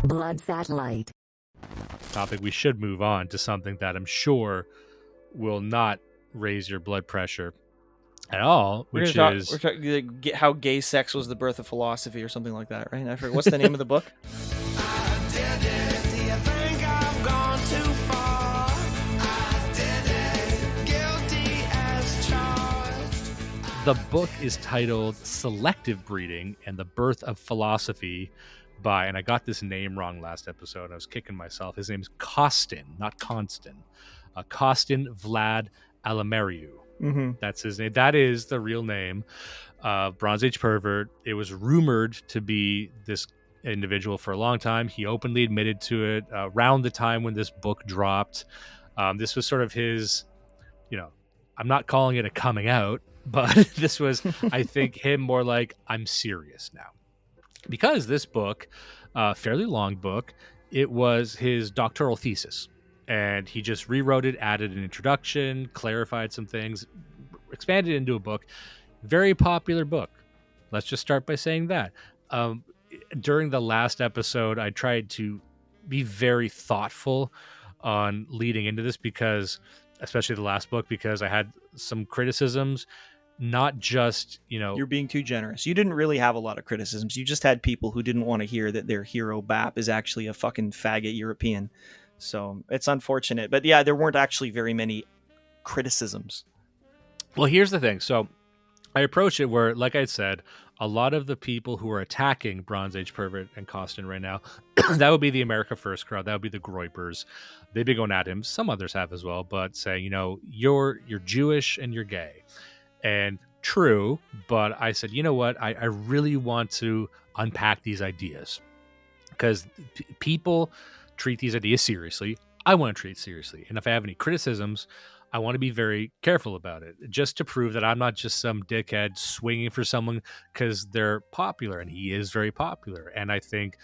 Blood satellite. Topic we should move on to something that I'm sure will not raise your blood pressure at all, which is we're talking how gay sex was the birth of philosophy or something like that, right? I forget what's the name of the book. the book is titled Selective Breeding and the Birth of Philosophy by, and I got this name wrong last episode, I was kicking myself. His name's Costin, not Constant. Costin Vlad Alamariu. Mm-hmm. That's his name. That is the real name. Bronze Age pervert. It was rumored to be this individual for a long time. He openly admitted to it around the time when this book dropped. This was sort of his, I'm not calling it a coming out, but this was, I think, him more like, I'm serious now. Because this book, fairly long book, it was his doctoral thesis. And he just rewrote it, added an introduction, clarified some things, expanded it into a book. Very popular book. Let's just start by saying that. During the last episode, I tried to be very thoughtful on leading into this because, especially the last book, because I had some criticisms, not just, You're being too generous. You didn't really have a lot of criticisms. You just had people who didn't want to hear that their hero Bap is actually a fucking faggot European. So it's unfortunate. But yeah, there weren't actually very many criticisms. Well, here's the thing. So I approach it where, like I said, a lot of the people who are attacking Bronze Age Pervert and Costin right now, that would be the America First crowd. That would be the Groypers. They've been going at him. Some others have as well, but saying, you're Jewish and you're gay. And true, but I said, you know what? I really want to unpack these ideas because people treat these ideas seriously. I want to treat it seriously. And if I have any criticisms, I want to be very careful about it, just to prove that I'm not just some dickhead swinging for someone because they're popular, and he is very popular. And I think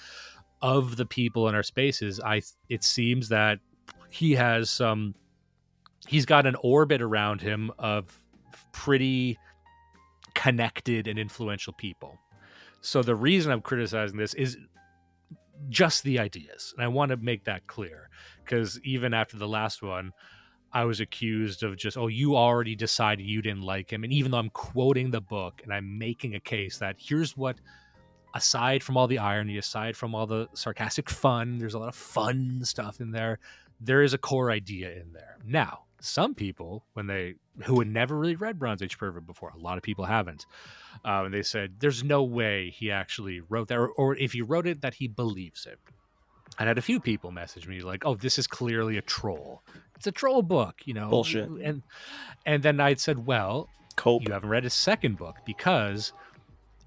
of the people in our spaces, it seems that he has he's got an orbit around him of pretty connected and influential people. So the reason I'm criticizing this is just the ideas. And I want to make that clear because even after the last one, I was accused of just, you already decided you didn't like him. And even though I'm quoting the book and I'm making a case that here's what, aside from all the irony, aside from all the sarcastic fun, there's a lot of fun stuff in there. There is a core idea in there. Now, some people, who had never really read Bronze Age Pervert before, a lot of people haven't, and they said, there's no way he actually wrote that, or if he wrote it, that he believes it. I had a few people message me like, this is clearly a troll. It's a troll book, Bullshit. And then I said, well, Cope. You haven't read his second book because,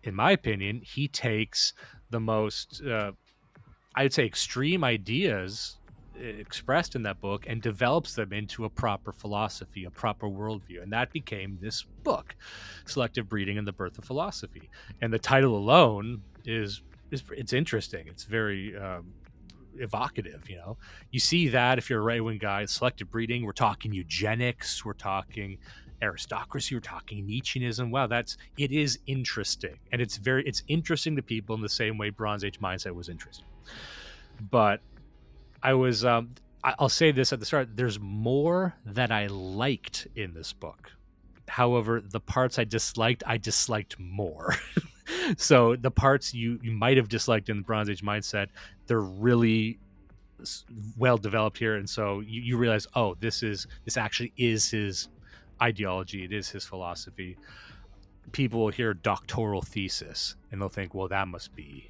in my opinion, he takes the most, I'd say, extreme ideas expressed in that book and develops them into a proper philosophy, a proper worldview. And that became this book, Selective Breeding and the Birth of Philosophy. And the title alone it's interesting. It's very evocative. You see that if you're a right-wing guy, Selective Breeding, we're talking eugenics, we're talking aristocracy, we're talking Nietzscheanism. Wow, it is interesting. And it's interesting to people in the same way Bronze Age mindset was interesting. But I was, I'll say this at the start, there's more that I liked in this book. However, the parts I disliked more. So the parts you might have disliked in the Bronze Age mindset, they're really well developed here. And so you realize, this actually is his ideology. It is his philosophy. People will hear doctoral thesis and they'll think, well, that must be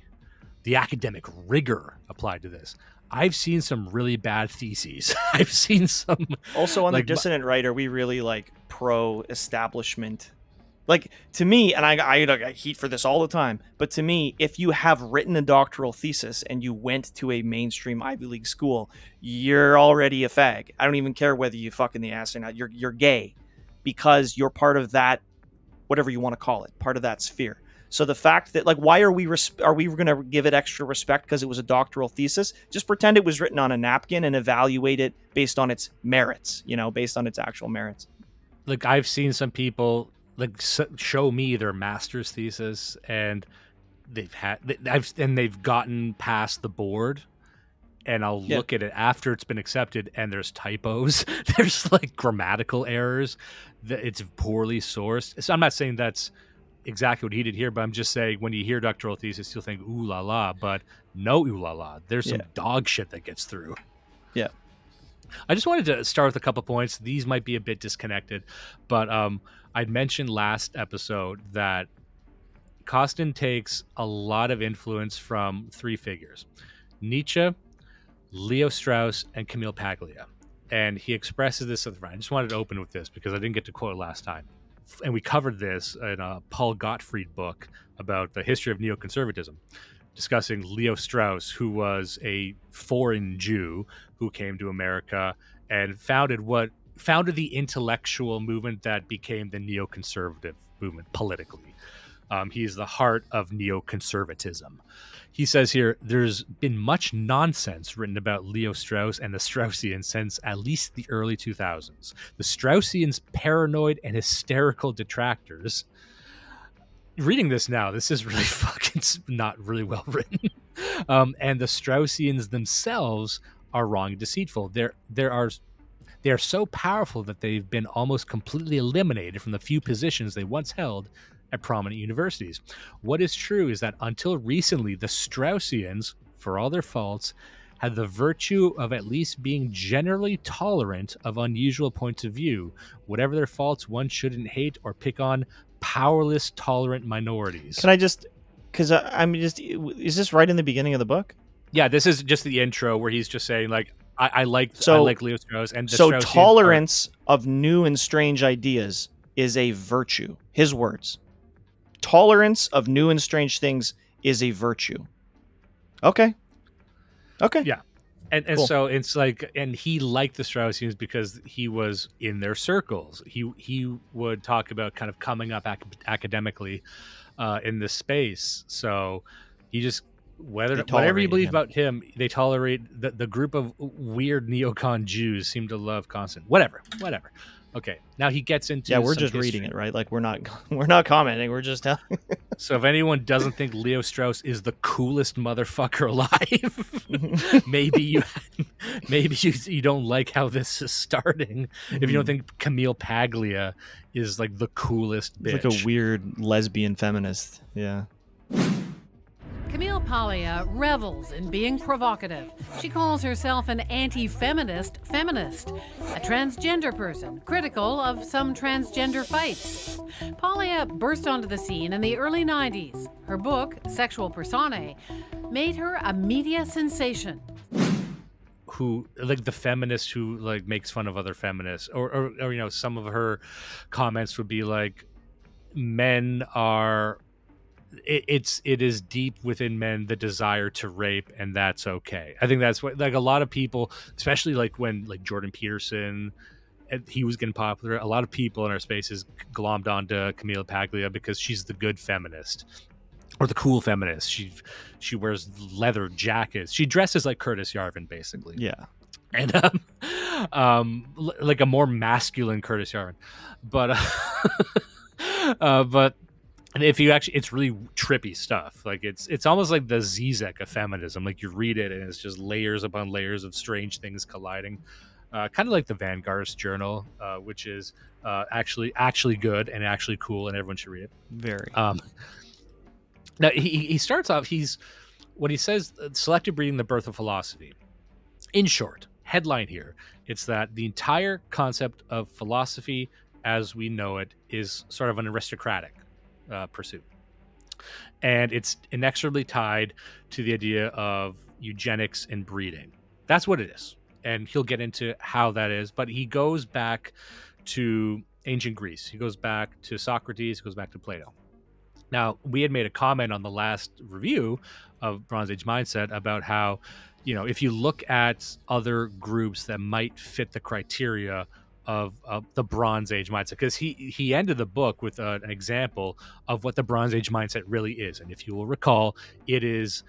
the academic rigor applied to this. I've seen some really bad theses. I've seen some. Also, on the Dissonant Right, are we really pro-establishment? To me, and I heat for this all the time, but to me, if you have written a doctoral thesis and you went to a mainstream Ivy League school, you're already a fag. I don't even care whether you fuck in the ass or not. You're gay because you're part of that, whatever you want to call it, part of that sphere. So the fact that, why are we going to give it extra respect because it was a doctoral thesis? Just pretend it was written on a napkin and evaluate it based on its merits, based on its actual merits. I've seen some people show me their master's thesis and they've gotten past the board and I'll Yeah. look at it after it's been accepted, and there's typos, there's like grammatical errors, that it's poorly sourced. So I'm not saying that's exactly what he did here, but I'm just saying when you hear doctoral thesis, you'll think ooh la la, but no ooh la la. There's some Yeah. dog shit that gets through. Yeah. I just wanted to start with a couple points. These might be a bit disconnected, but I'd mentioned last episode that Costin takes a lot of influence from three figures: Nietzsche, Leo Strauss, and Camille Paglia. And he expresses this at the front. I just wanted to open with this because I didn't get to quote it last time. And we covered this in a Paul Gottfried book about the history of neoconservatism, discussing Leo Strauss, who was a foreign Jew who came to America and founded the intellectual movement that became the neoconservative movement politically. He's the heart of neoconservatism. He says here, there's been much nonsense written about Leo Strauss and the Straussians since at least the early 2000s. The Straussians' paranoid and hysterical detractors. Reading this now, this is really fucking not really well written. And the Straussians themselves are wrong and deceitful. They are so powerful that they've been almost completely eliminated from the few positions they once held at prominent universities. What is true is that until recently, the Straussians, for all their faults, had the virtue of at least being generally tolerant of unusual points of view. Whatever their faults, one shouldn't hate or pick on powerless, tolerant minorities. Can I just, because is this right in the beginning of the book? Yeah, this is just the intro where he's just saying like, I like Leo Strauss, and the so Straussians tolerance of new and strange ideas is a virtue. His words. Tolerance of new and strange things is a virtue. Okay. Yeah. And Cool. So it's like, and he liked the Straussians because he was in their circles. He would talk about kind of coming up academically in this space. So he just, whatever you believe about him, they tolerate the group of weird neocon Jews seem to love Costin. Whatever. Okay, now he gets into we're just reading it, right? Like we're not commenting. We're just telling. So if anyone doesn't think Leo Strauss is the coolest motherfucker alive, maybe you don't like how this is starting. If you don't think Camille Paglia is like the coolest bitch, like a weird lesbian feminist, yeah. Camille Paglia revels in being provocative. She calls herself an anti-feminist feminist, a transgender person, critical of some transgender fights. Paglia burst onto the scene in the early 90s. Her book, Sexual Personae, made her a media sensation. Who, like the feminist who like makes fun of other feminists, or you know, some of her comments would be like, men are... It is deep within men the desire to rape, and that's okay. I think that's what, like, a lot of people, especially like when like Jordan Peterson, he was getting popular, a lot of people in our spaces glommed onto Camille Paglia because she's the good feminist or the cool feminist. She wears leather jackets, she dresses like Curtis Yarvin basically. Yeah. And like a more masculine Curtis Yarvin, but and if you actually, it's really trippy stuff. Like it's almost like the Zizek of feminism. Like you read it and it's just layers upon layers of strange things colliding. Kind of like the Vanguard's Journal, which is actually good and actually cool, and everyone should read it. Very. Now he starts off. When he says selective breeding, the birth of philosophy. In short, headline here, it's that the entire concept of philosophy as we know it is sort of an aristocratic pursuit, and it's inexorably tied to the idea of eugenics and breeding. That's what it is, and he'll get into how that is, but he goes back to ancient Greece, he goes back to Socrates, he goes back to Plato. Now, we had made a comment on the last review of Bronze Age Mindset about how, you know, if you look at other groups that might fit the criteria of the Bronze Age mindset, because he ended the book with an example of what the Bronze Age mindset really is. And if you will recall, it is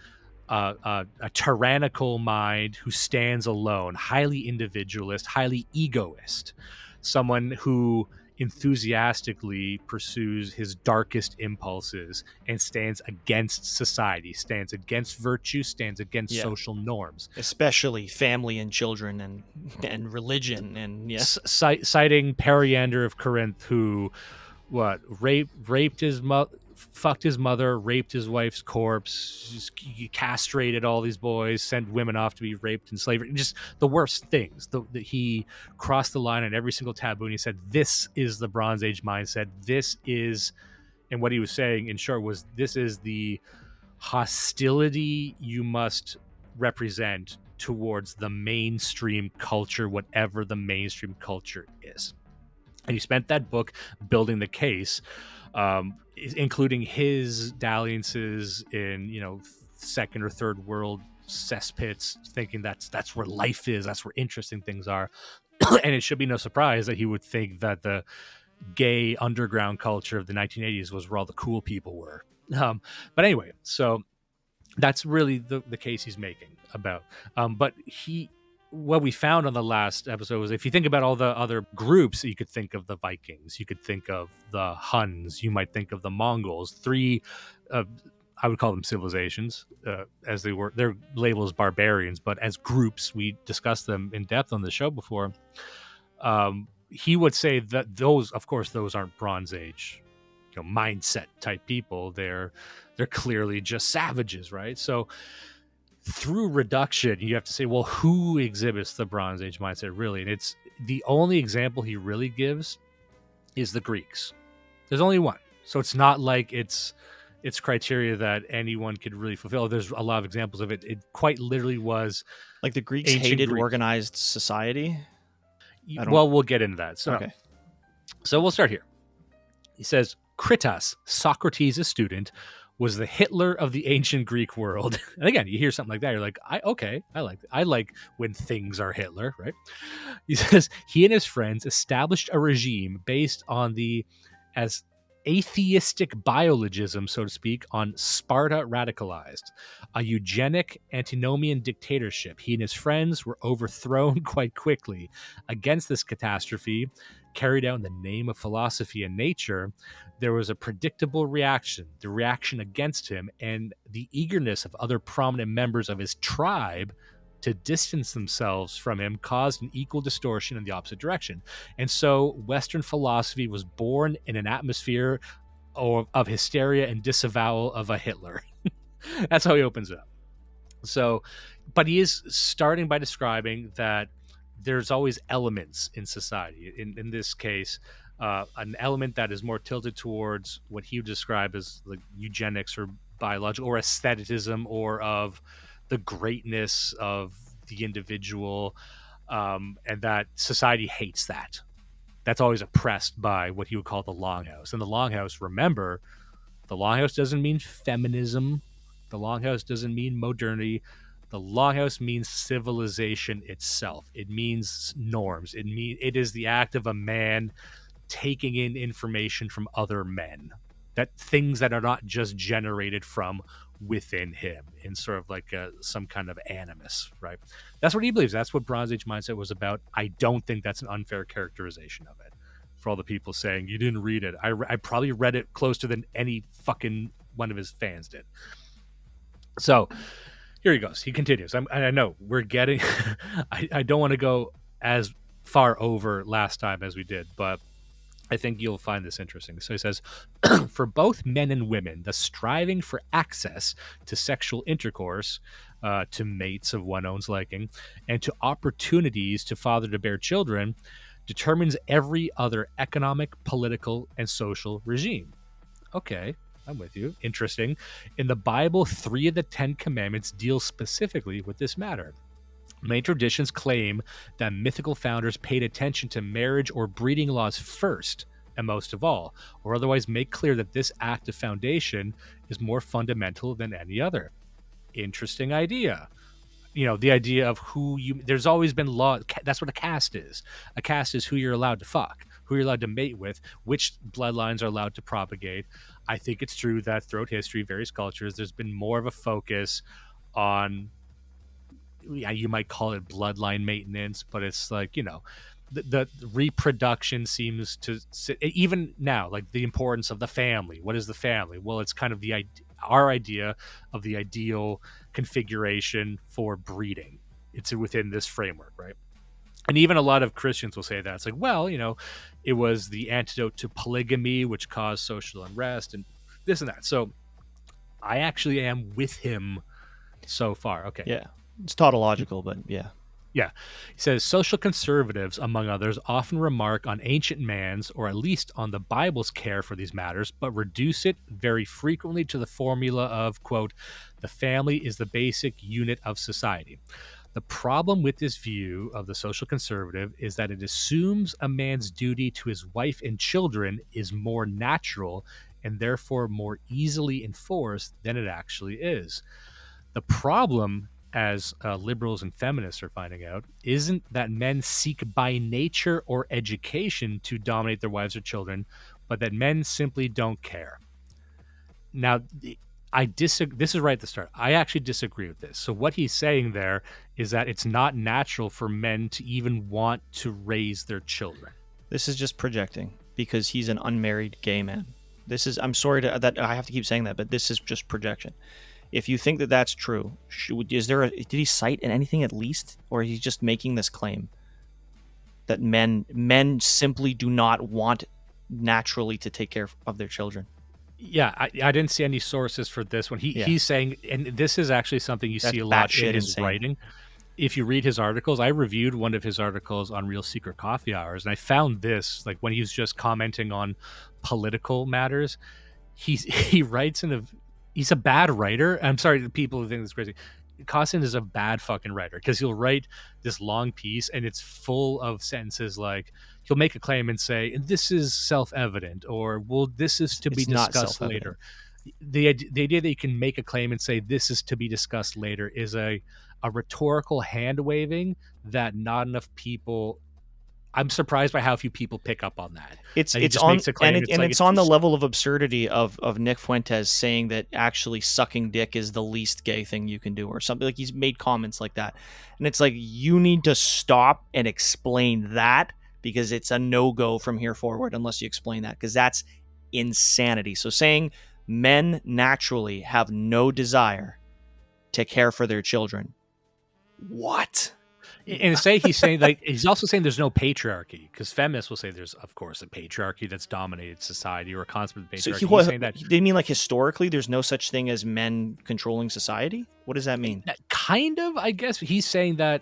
a tyrannical mind who stands alone, highly individualist, highly egoist, someone who enthusiastically pursues his darkest impulses and stands against society, stands against virtue, stands against social norms, especially family and children and religion, and citing Periander of Corinth, who raped his mother, fucked his mother, raped his wife's corpse, just castrated all these boys, sent women off to be raped in slavery, just the worst things. He crossed the line on every single taboo, and he said, this is the Bronze Age mindset. This is, and what he was saying in short was, this is the hostility you must represent towards the mainstream culture, whatever the mainstream culture is. And he spent that book building the case, including his dalliances in, second or third world cesspits, thinking that's where life is, that's where interesting things are. And it should be no surprise that he would think that the gay underground culture of the 1980s was where all the cool people were. But anyway, so that's really the case he's making about. But what we found on the last episode was, if you think about all the other groups, you could think of the Vikings, you could think of the Huns, you might think of the Mongols, three, I would call them civilizations, as they were. They're labeled as barbarians, but as groups, we discussed them in depth on the show before. He would say that those aren't Bronze Age, mindset type people. They're clearly just savages, right? So through reduction, you have to say, well, who exhibits the Bronze Age mindset really? And it's the only example he really gives is the Greeks. There's only one. So it's not like it's criteria that anyone could really fulfill. There's a lot of examples of it. It quite literally was like the Greeks hated organized society. Well, we'll get into that. So, okay. So we'll start here. He says, Kritas, Socrates' student, was the Hitler of the ancient Greek world. And again, you hear something like that, you're like, I like when things are Hitler, right? He says he and his friends established a regime based on as atheistic biologism, so to speak, on Sparta radicalized, a eugenic antinomian dictatorship. He and his friends were overthrown quite quickly. Against this catastrophe, carried out in the name of philosophy and nature, there was a predictable reaction, the reaction against him, and the eagerness of other prominent members of his tribe to distance themselves from him caused an equal distortion in the opposite direction. And so Western philosophy was born in an atmosphere of hysteria and disavowal of a Hitler. That's how he opens it up. So, but he is starting by describing that there's always elements in society. In this case, an element that is more tilted towards what he would describe as like eugenics or biological or aestheticism, or of the greatness of the individual, and that society hates that. That's always oppressed by what he would call the Longhouse. And the Longhouse, remember, the Longhouse doesn't mean feminism. The Longhouse doesn't mean modernity. The Longhouse means civilization itself. It means norms. It is the act of a man taking in information from other men, that things that are not just generated from within him in sort of like some kind of animus, right? That's what he believes. That's what Bronze Age mindset was about. I don't think that's an unfair characterization of it. For all the people saying you didn't read it, I probably read it closer than any fucking one of his fans did. So here he goes. He continues. I know we're getting I don't want to go as far over last time as we did, but I think you'll find this interesting. So he says, for both men and women, the striving for access to sexual intercourse, to mates of one own's liking, and to opportunities to father to bear children, determines every other economic, political, and social regime. Okay, I'm with you. Interesting. In the Bible, 3 of the 10 commandments deal specifically with this matter. Many traditions claim that mythical founders paid attention to marriage or breeding laws first and most of all, or otherwise make clear that this act of foundation is more fundamental than any other. Interesting idea. The idea of there's always been law. That's what a caste is. A caste is who you're allowed to fuck, who you're allowed to mate with, which bloodlines are allowed to propagate. I think it's true that throughout history, various cultures, there's been more of a focus on, you might call it bloodline maintenance, but it's like, the reproduction seems to even now, like the importance of the family. What is the family? Well, it's kind of our idea of the ideal configuration for breeding. It's within this framework, right? And even a lot of Christians will say that. It's like, well, it was the antidote to polygamy, which caused social unrest and this and that. So I actually am with him so far. Okay. Yeah. It's tautological, but yeah. Yeah. He says social conservatives, among others, often remark on ancient man's, or at least on the Bible's care for these matters, but reduce it very frequently to the formula of, quote, the family is the basic unit of society. The problem with this view of the social conservative is that it assumes a man's duty to his wife and children is more natural and therefore more easily enforced than it actually is. The problem, as liberals and feminists are finding out, isn't that men seek by nature or education to dominate their wives or children, but that men simply don't care. Now, I disagree. This is right at the start. I actually disagree with this. So what he's saying there is that it's not natural for men to even want to raise their children. This is just projecting because he's an unmarried gay man. I'm sorry that I have to keep saying that, but this is just projection. If you think that that's true, did he cite anything at least, or he's just making this claim that men simply do not want naturally to take care of their children? Yeah, I didn't see any sources for this one. He's saying, and this is actually something you see a lot in his writing. If you read his articles, I reviewed one of his articles on Real Secret Coffee Hours, and I found this, like when he was just commenting on political matters, he writes he's a bad writer. I'm sorry to people who think this is crazy. Costin is a bad fucking writer because he'll write this long piece and it's full of sentences like he'll make a claim and say, this is self-evident, or, well, this is to be discussed later. The idea that you can make a claim and say this is to be discussed later is a rhetorical hand-waving that not enough people... I'm surprised by how few people pick up on that. It's on the level of absurdity of Nick Fuentes saying that actually sucking dick is the least gay thing you can do, or something. Like, he's made comments like that, and it's like, you need to stop and explain that, because it's a no-go from here forward unless you explain that, because that's insanity. So saying men naturally have no desire to care for their children, what? And he's saying, like, he's also saying there's no patriarchy, because feminists will say there's, of course, a patriarchy that's dominated society, or a concept of patriarchy. So he's saying that they mean like historically there's no such thing as men controlling society? What does that mean? Kind of, I guess. He's saying that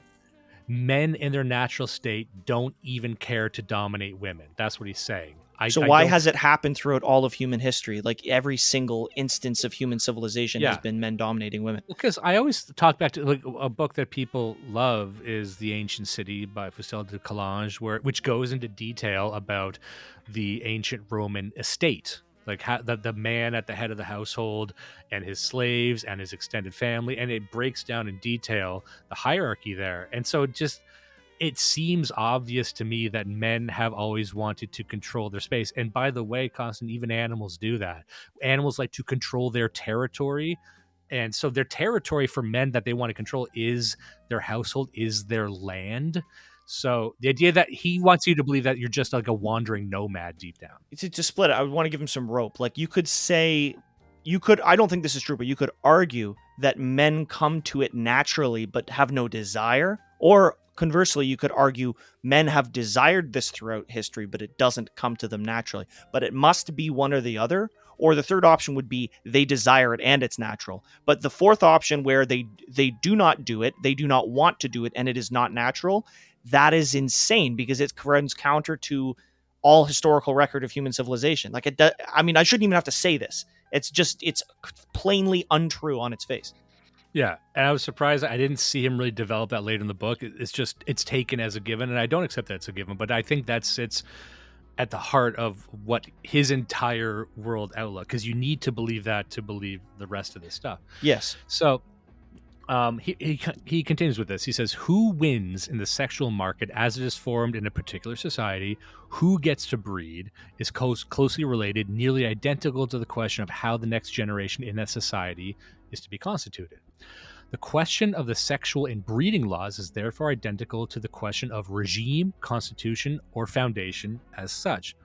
men in their natural state don't even care to dominate women. That's what he's saying. So why has it happened throughout all of human history? Like, every single instance of human civilization has been men dominating women. Because I always talk back to, like, a book that people love is The Ancient City by Fustel de Coulanges, which goes into detail about the ancient Roman estate, like how the man at the head of the household and his slaves and his extended family, and it breaks down in detail the hierarchy there. And so it seems obvious to me that men have always wanted to control their space. And by the way, Costin, even animals do that. Animals like to control their territory. And so their territory for men that they want to control is their household, is their land. So the idea that he wants you to believe that you're just like a wandering nomad deep down. To split it, I would want to give him some rope. Like, you could say, I don't think this is true, but you could argue that men come to it naturally but have no desire. Or conversely, you could argue men have desired this throughout history, but it doesn't come to them naturally. But it must be one or the other. Or the third option would be they desire it and it's natural. But the fourth option, where they do not do it, they do not want to do it, and it is not natural, that is insane, because it runs counter to all historical record of human civilization. Like, I shouldn't even have to say this. It's plainly untrue on its face. Yeah, and I was surprised I didn't see him really develop that later in the book. It's taken as a given, and I don't accept that it's a given, but I think that sits at the heart of what his entire world outlook, because you need to believe that to believe the rest of this stuff. Yes. So he continues with this. He says, who wins in the sexual market as it is formed in a particular society, who gets to breed, is closely related, nearly identical to the question of how the next generation in that society is to be constituted. The question of the sexual and breeding laws is therefore identical to the question of regime, constitution, or foundation as such.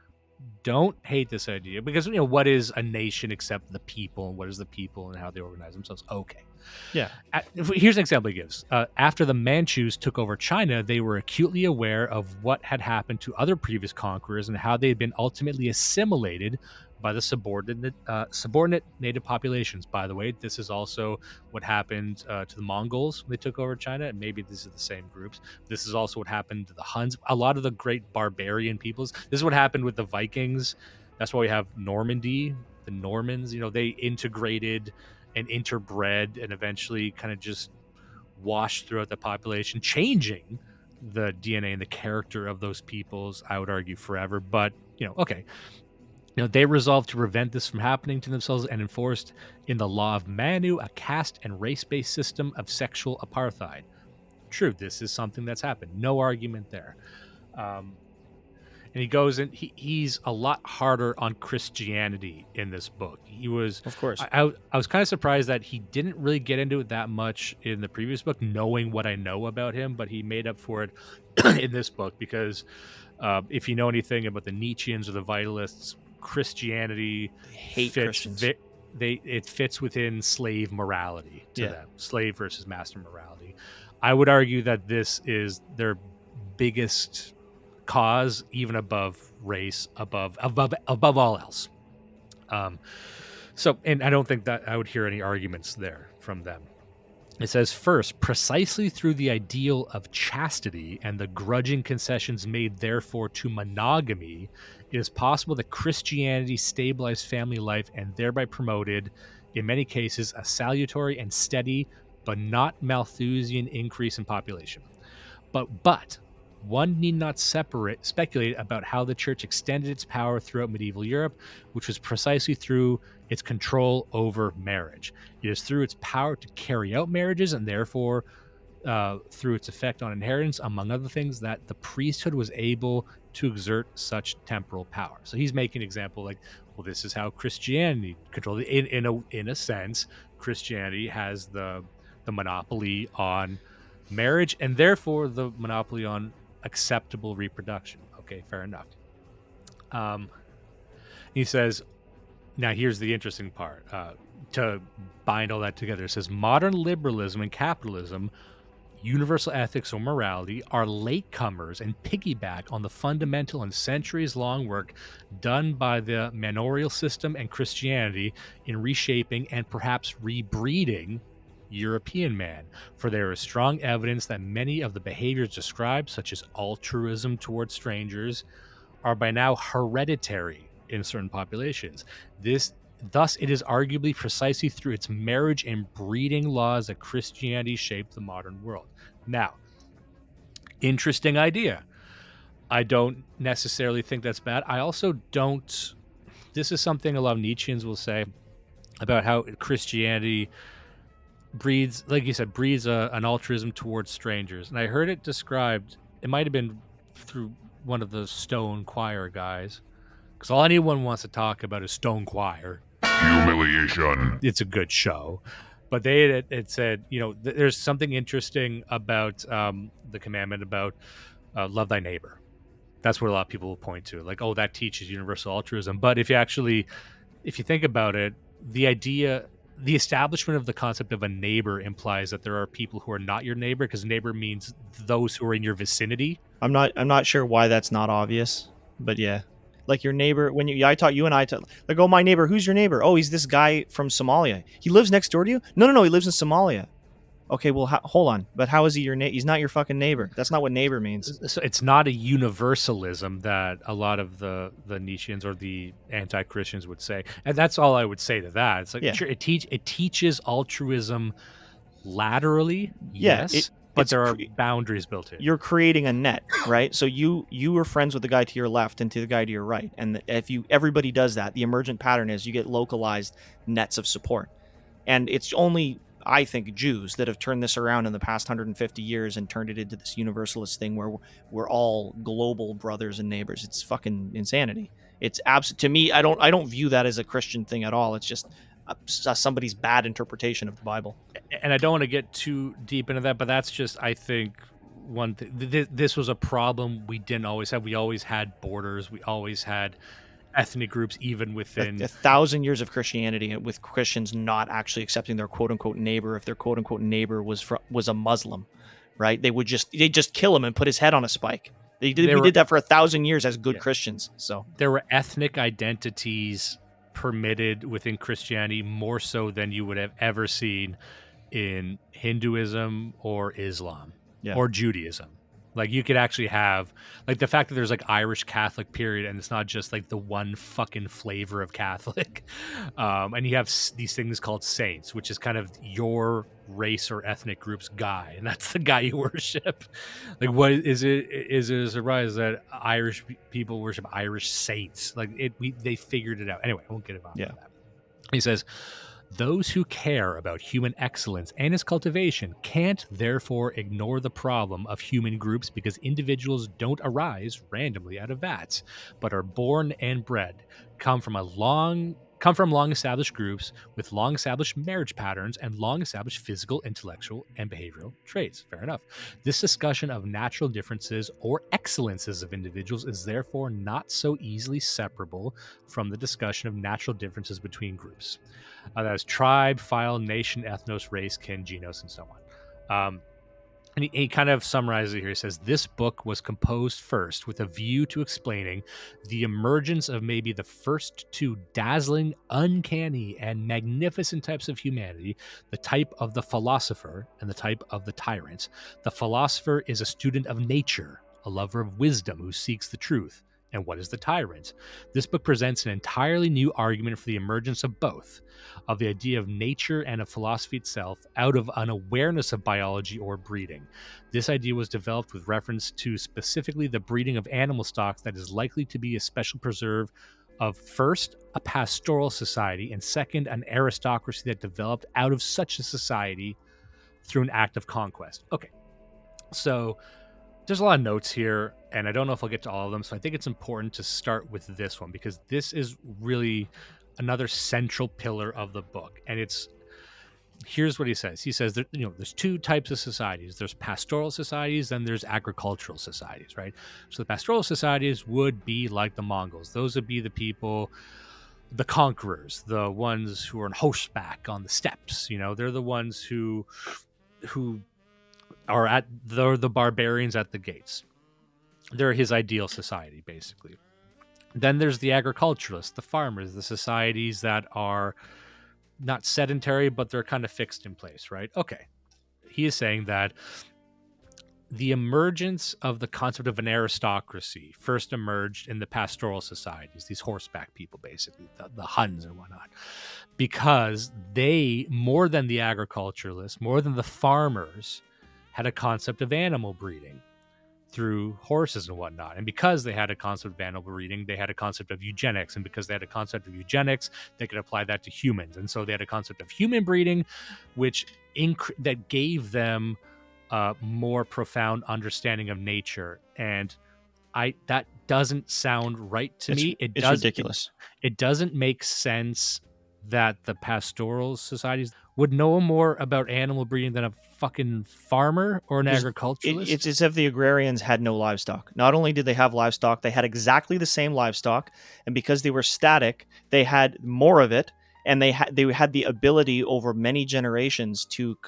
Don't hate this idea because, what is a nation except the people, and what is the people and how they organize themselves? Okay. Yeah. Here's an example he gives. After the Manchus took over China, they were acutely aware of what had happened to other previous conquerors and how they had been ultimately assimilated by the subordinate native populations. By the way, this is also what happened to the Mongols when they took over China, and maybe these are the same groups. This is also what happened to the Huns, a lot of the great barbarian peoples. This is what happened with the Vikings. That's why we have Normandy, the Normans. They integrated and interbred and eventually kind of just washed throughout the population, changing the DNA and the character of those peoples, I would argue, forever. But, okay. They resolved to prevent this from happening to themselves and enforced in the law of Manu a caste and race-based system of sexual apartheid. True, this is something that's happened. No argument there. And he goes in, he's a lot harder on Christianity in this book. He was, of course. I was kind of surprised that he didn't really get into it that much in the previous book, knowing what I know about him, but he made up for it in this book because if you know anything about the Nietzscheans or the Vitalists, Christianity hate fits, Christians. It fits within slave morality to them, slave versus master morality. I would argue that this is their biggest cause, even above race, above all else. And I don't think that I would hear any arguments there from them. It says, first, precisely through the ideal of chastity and the grudging concessions made therefore to monogamy, it is possible that Christianity stabilized family life and thereby promoted, in many cases, a salutary and steady, but not Malthusian increase in population. But one need not speculate about how the church extended its power throughout medieval Europe, which was precisely through its control over marriage. It is through its power to carry out marriages and therefore through its effect on inheritance, among other things, that the priesthood was able to exert such temporal power. So he's making an example like, well, this is how Christianity controlled it. In a sense, Christianity has the monopoly on marriage and therefore the monopoly on acceptable reproduction. Okay, fair enough. He says, now here's the interesting part. To bind all that together, it says modern liberalism and capitalism, universal ethics or morality, are latecomers and piggyback on the fundamental and centuries-long work done by the manorial system and Christianity in reshaping and perhaps rebreeding European man, for there is strong evidence that many of the behaviors described, such as altruism towards strangers, are by now hereditary in certain populations. Thus, it is arguably precisely through its marriage and breeding laws that Christianity shaped the modern world. Now, interesting idea. I don't necessarily think that's bad. I also don't. This is something a lot of Nietzscheans will say about how Christianity breeds, like you said, an altruism towards strangers. And I heard it described, it might have been through one of the Stone Choir guys, because all anyone wants to talk about is Stone Choir. Humiliation. It's a good show. But they had said, there's something interesting about the commandment about love thy neighbor. That's what a lot of people will point to. Like, oh, that teaches universal altruism. But if you think about it, the establishment of the concept of a neighbor implies that there are people who are not your neighbor, because neighbor means those who are in your vicinity. I'm not sure why that's not obvious, but yeah. Like your neighbor, when you and I talk, like, oh, my neighbor, who's your neighbor? Oh, he's this guy from Somalia. He lives next door to you? No, he lives in Somalia. Okay, well, hold on. But how is he your neighbor? He's not your fucking neighbor. That's not what neighbor means. So it's not a universalism that a lot of the Nietzscheans or the anti-Christians would say. And that's all I would say to that. It's like, sure, it teaches altruism laterally, yes, but there are boundaries built in. You're creating a net, right? So you are friends with the guy to your left and to the guy to your right. And if everybody does that, the emergent pattern is you get localized nets of support. And it's only, I think, Jews that have turned this around in the past 150 years and turned it into this universalist thing where we're all global brothers and neighbors. It's fucking insanity. It's to me, I don't view that as a Christian thing at all. It's just somebody's bad interpretation of the Bible. And I don't want to get too deep into that, but that's just, I think, one thing. This was a problem we didn't always have. We always had borders. We always had ethnic groups, even within 1,000 years of Christianity, with Christians not actually accepting their quote unquote neighbor if their quote unquote neighbor was a Muslim, right? They just kill him and put his head on a spike. We did that for 1,000 years as good Christians. So there were ethnic identities permitted within Christianity more so than you would have ever seen in Hinduism or Islam or Judaism. Like, you could actually have, like, the fact that there's, like, Irish Catholic period, and it's not just, like, the one fucking flavor of Catholic. And you have these things called saints, which is kind of your race or ethnic group's guy, and that's the guy you worship. Like, what is it? Is it a surprise that Irish people worship Irish saints? Like, they figured it out. Anyway, I won't get involved in that. He says, those who care about human excellence and its cultivation can't therefore ignore the problem of human groups, because individuals don't arise randomly out of vats, but are born and bred, come from long-established groups with long-established marriage patterns and long-established physical, intellectual, and behavioral traits. Fair enough. This discussion of natural differences or excellences of individuals is therefore not so easily separable from the discussion of natural differences between groups. That is tribe, phyle, nation, ethnos, race, kin, genus, and so on. And he kind of summarizes it here. He says, this book was composed first with a view to explaining the emergence of maybe the first two dazzling, uncanny, and magnificent types of humanity, the type of the philosopher and the type of the tyrant. The philosopher is a student of nature, a lover of wisdom who seeks the truth. And what is the tyrant? This book presents an entirely new argument for the emergence of both, of the idea of nature and of philosophy itself, out of an awareness of biology or breeding. This idea was developed with reference to specifically the breeding of animal stocks that is likely to be a special preserve of, first, a pastoral society, and second, an aristocracy that developed out of such a society through an act of conquest. Okay, so there's a lot of notes here, and I don't know if I'll get to all of them, so I think it's important to start with this one, because this is really another central pillar of the book. And here's what he says. He says that, there's two types of societies. There's pastoral societies, and there's agricultural societies, right? So the pastoral societies would be like the Mongols. Those would be the people, the conquerors, the ones who are on horseback on the steppes. They're the ones who they're the barbarians at the gates. They're his ideal society, basically. Then there's the agriculturalists, the farmers, the societies that are not sedentary, but they're kind of fixed in place, right? Okay. He is saying that the emergence of the concept of an aristocracy first emerged in the pastoral societies, these horseback people, basically, the Huns and whatnot, because they, more than the agriculturalists, more than the farmers, had a concept of animal breeding through horses and whatnot. And because they had a concept of animal breeding, they had a concept of eugenics. And because they had a concept of eugenics, they could apply that to humans. And so they had a concept of human breeding, that gave them a more profound understanding of nature. And that doesn't sound right to me. It's ridiculous. It doesn't make sense that the pastoral societies would know more about animal breeding than a fucking farmer or an agriculturalist. It's as if the agrarians had no livestock. Not only did they have livestock, they had exactly the same livestock, and because they were static, they had more of it, and they had the ability over many generations to,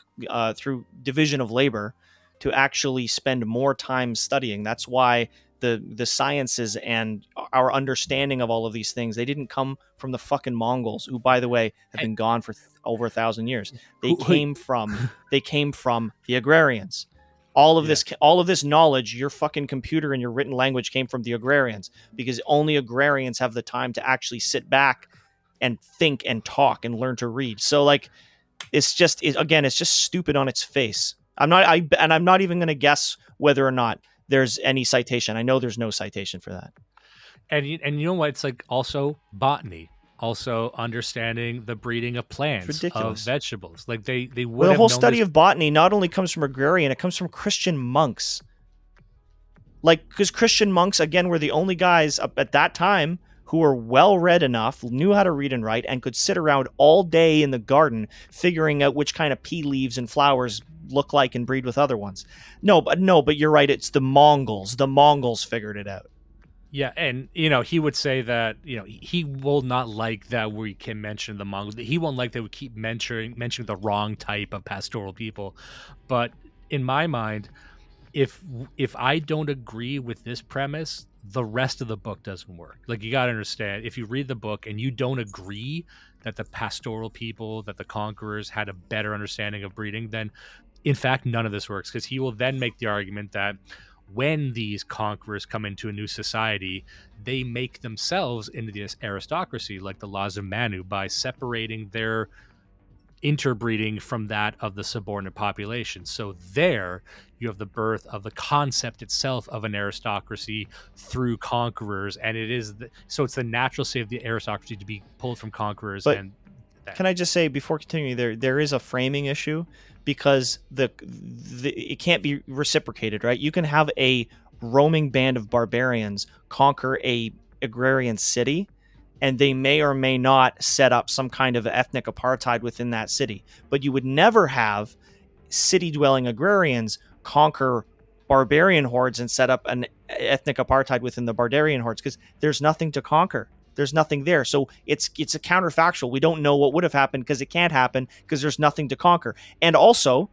through division of labor, to actually spend more time studying. That's why the sciences and our understanding of all of these things, they didn't come from the fucking Mongols, who, by the way, have been gone for over 1,000 years. They came from the agrarians. All of this knowledge, your fucking computer and your written language, came from the agrarians, because only agrarians have the time to actually sit back and think and talk and learn to read. So, like, it's just stupid on its face. I'm not even going to guess whether or not there's any citation. I know there's no citation for that. And you know what? It's like also botany, also understanding the breeding of plants, of vegetables. Like they would. Well, the whole study of botany not only comes from agrarian, it comes from Christian monks. Like, because Christian monks, again, were the only guys up at that time who were well read enough, knew how to read and write, and could sit around all day in the garden figuring out which kind of pea leaves and flowers look like and breed with other ones. No, but you're right. It's the Mongols. The Mongols figured it out. Yeah, and he would say that he will not like that we can mention the Mongols. He won't like that we keep mentioning the wrong type of pastoral people. But in my mind, if I don't agree with this premise, the rest of the book doesn't work. Like, you got to understand, if you read the book and you don't agree that the pastoral people, that the conquerors had a better understanding of breeding, then in fact none of this works, because he will then make the argument that when these conquerors come into a new society, they make themselves into this aristocracy, like the laws of Manu, by separating their interbreeding from that of the subordinate population. So there you have the birth of the concept itself of an aristocracy through conquerors, and so it's the natural state of the aristocracy to be pulled from conquerors. But and can I just say, before continuing, there is a framing issue, because it can't be reciprocated, right? You can have a roaming band of barbarians conquer a agrarian city, and they may or may not set up some kind of ethnic apartheid within that city. But you would never have city-dwelling agrarians conquer barbarian hordes and set up an ethnic apartheid within the barbarian hordes, because there's nothing to conquer. There's nothing there. So it's a counterfactual. We don't know what would have happened, because it can't happen, because there's nothing to conquer. And also,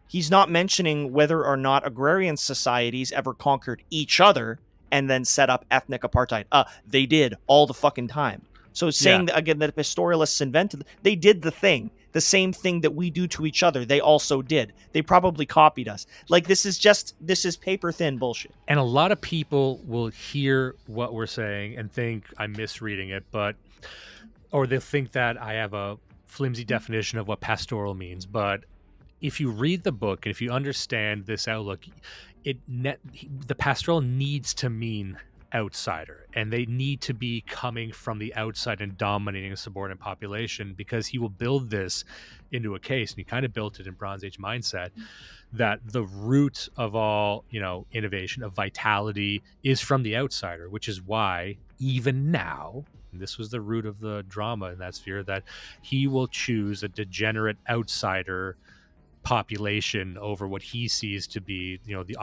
he's not mentioning whether or not agrarian societies ever conquered each other and then set up ethnic apartheid. They did all the fucking time. So saying that, again, that pastoralists invented, they did the same thing that we do to each other. They also did. They probably copied us. Like, this is paper thin bullshit. And a lot of people will hear what we're saying and think I'm misreading it, or they'll think that I have a flimsy definition of what pastoral means. But if you read the book and if you understand this outlook, the pastoral needs to mean outsider, and they need to be coming from the outside and dominating a subordinate population, because he will build this into a case, and he kind of built it in Bronze Age mindset, that the root of all innovation, of vitality, is from the outsider, which is why even now, and this was the root of the drama in that sphere, that he will choose a degenerate outsider population over what he sees to be the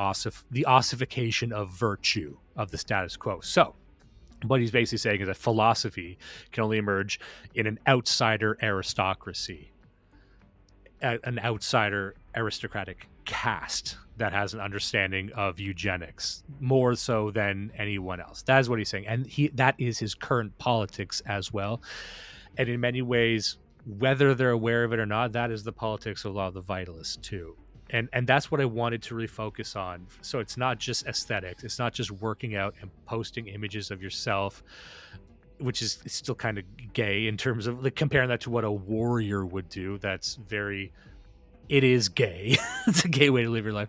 ossification of virtue of the status quo. So what he's basically saying is that philosophy can only emerge in an outsider aristocracy, an outsider aristocratic caste that has an understanding of eugenics more so than anyone else. That is what he's saying, and that is his current politics as well. And in many ways, whether they're aware of it or not, that is the politics of a lot of the Vitalists too. And that's what I wanted to refocus on. So it's not just aesthetics. It's not just working out and posting images of yourself, which is still kind of gay in terms of comparing that to what a warrior would do. It is gay. It's a gay way to live your life.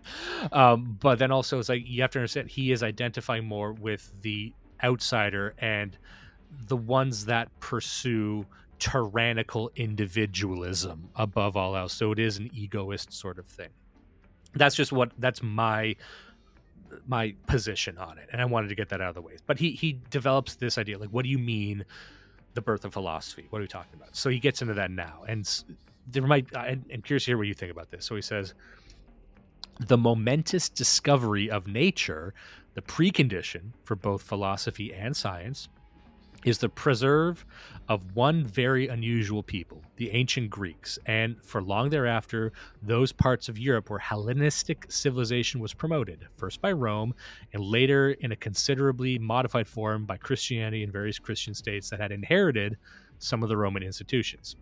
But then also it's like, you have to understand, he is identifying more with the outsider and the ones that pursue tyrannical individualism above all else. So it is an egoist sort of thing. That's my position on it, and I wanted to get that out of the way. But he develops this idea, like, what do you mean the birth of philosophy? What are we talking about? So he gets into that now, and I'm curious to hear what you think about this. So he says, the momentous discovery of nature, the precondition for both philosophy and science, is the preserve of one very unusual people, the ancient Greeks, and for long thereafter, those parts of Europe where Hellenistic civilization was promoted, first by Rome, and later in a considerably modified form by Christianity and various Christian states that had inherited some of the Roman institutions.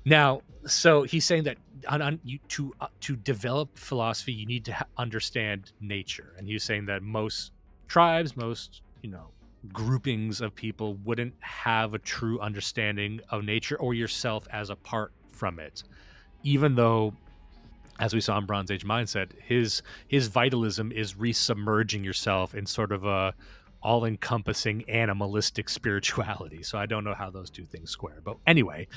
Now, so he's saying that to develop philosophy, you need to understand nature, and he's saying that most tribes, most groupings of people wouldn't have a true understanding of nature or yourself as apart from it, even though, as we saw in Bronze Age mindset, his vitalism is resubmerging yourself in sort of a all-encompassing animalistic spirituality. So I don't know how those two things square, but anyway,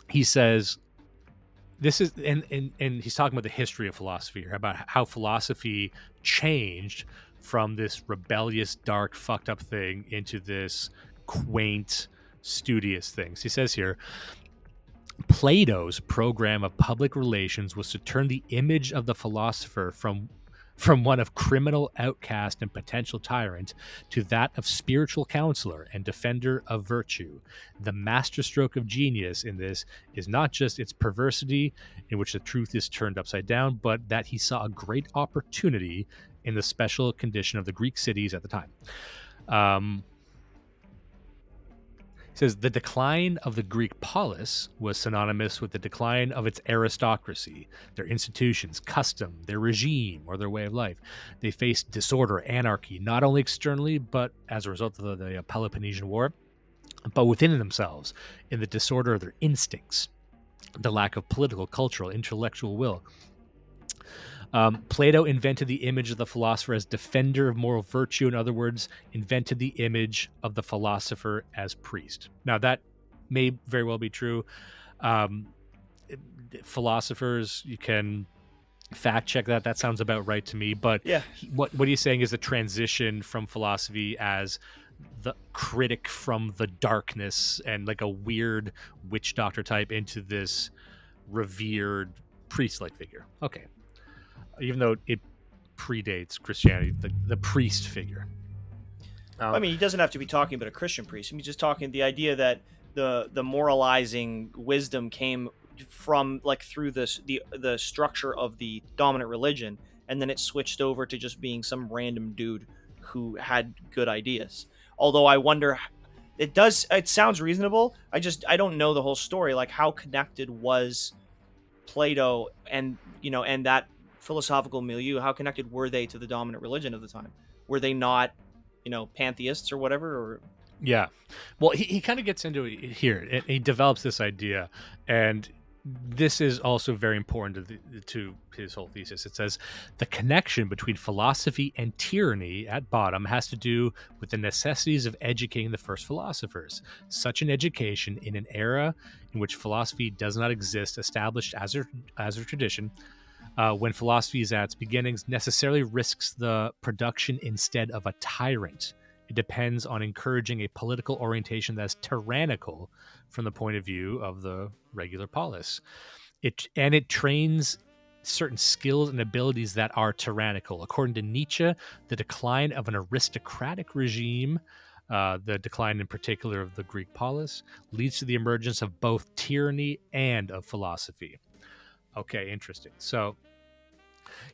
he says this is, and he's talking about the history of philosophy here, about how philosophy changed from this rebellious, dark, fucked up thing into this quaint, studious thing. So he says here, Plato's program of public relations was to turn the image of the philosopher from one of criminal outcast and potential tyrant to that of spiritual counselor and defender of virtue. The masterstroke of genius in this is not just its perversity, in which the truth is turned upside down, but that he saw a great opportunity in the special condition of the Greek cities at the time. It says the decline of the Greek polis was synonymous with the decline of its aristocracy, their institutions, custom, their regime, or their way of life. They faced disorder, anarchy, not only externally, but as a result of the Peloponnesian War, but within themselves, in the disorder of their instincts, the lack of political, cultural, intellectual will. Plato invented the image of the philosopher as defender of moral virtue. In other words, invented the image of the philosopher as priest. Now, that may very well be true. Philosophers, you can fact check that. That sounds about right to me. But Yeah. what he's saying is the transition from philosophy as the critic from the darkness and like a weird witch doctor type into this revered priest-like figure. Okay. Even though it predates Christianity, the priest figure. I mean, he doesn't have to be talking about a Christian priest. I mean, just talking the idea that the moralizing wisdom came from like through the structure of the dominant religion, and then it switched over to just being some random dude who had good ideas. Although I wonder, it sounds reasonable. I don't know the whole story. Like, how connected was Plato and that philosophical milieu, how connected were they to the dominant religion of the time? Were they not, pantheists or whatever? Or yeah, well, he kind of gets into it here, and he develops this idea, and this is also very important to his whole thesis. It says the connection between philosophy and tyranny at bottom has to do with the necessities of educating the first philosophers. Such an education in an era in which philosophy does not exist, established as a tradition, when philosophy is at its beginnings, necessarily risks the production instead of a tyrant. It depends on encouraging a political orientation that's tyrannical from the point of view of the regular polis. It trains certain skills and abilities that are tyrannical. According to Nietzsche, the decline of an aristocratic regime, the decline in particular of the Greek polis, leads to the emergence of both tyranny and of philosophy. Okay, interesting. So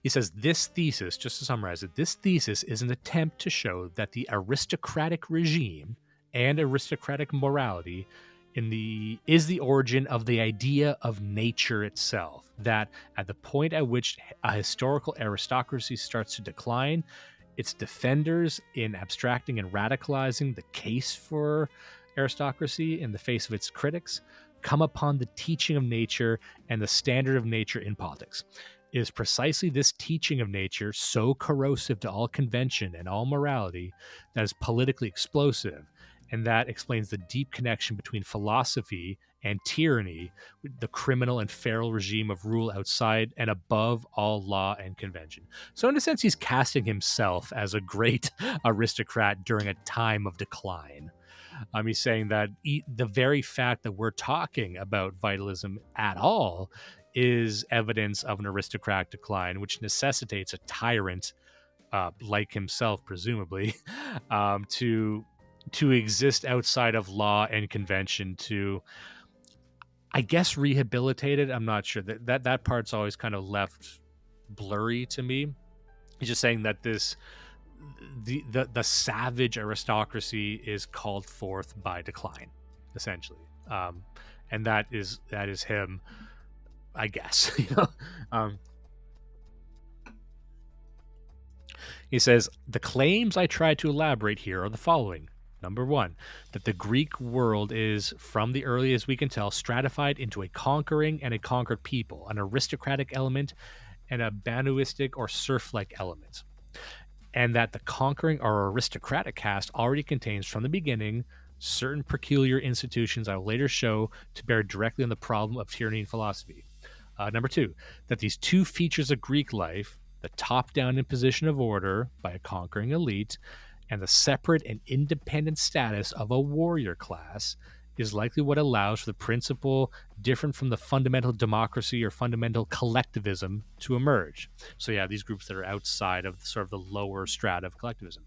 he says this thesis, just to summarize it, this thesis is an attempt to show that the aristocratic regime and aristocratic morality is the origin of the idea of nature itself, that at the point at which a historical aristocracy starts to decline, its defenders, in abstracting and radicalizing the case for aristocracy in the face of its critics, come upon the teaching of nature and the standard of nature in politics. It is precisely this teaching of nature, so corrosive to all convention and all morality, that is politically explosive, and that explains the deep connection between philosophy and tyranny, the criminal and feral regime of rule outside and above all law and convention. So in a sense, he's casting himself as a great aristocrat during a time of decline. He's saying that the very fact that we're talking about vitalism at all is evidence of an aristocratic decline, which necessitates a tyrant like himself, presumably, to exist outside of law and convention, to, I guess, rehabilitate it. I'm not sure. That part's always kind of left blurry to me. He's just saying that the savage aristocracy is called forth by decline, essentially, and that is him, I guess. He says the claims I try to elaborate here are the following. Number one, that the Greek world is, from the earliest we can tell, stratified into a conquering and a conquered people, an aristocratic element and a banuistic or serf-like element. And that the conquering or aristocratic caste already contains from the beginning certain peculiar institutions I will later show to bear directly on the problem of tyranny and philosophy. Number two, that these two features of Greek life, the top-down imposition of order by a conquering elite, and the separate and independent status of a warrior class is likely what allows for the principle different from the fundamental democracy or fundamental collectivism to emerge. So yeah, these groups that are outside of sort of the lower strata of collectivism.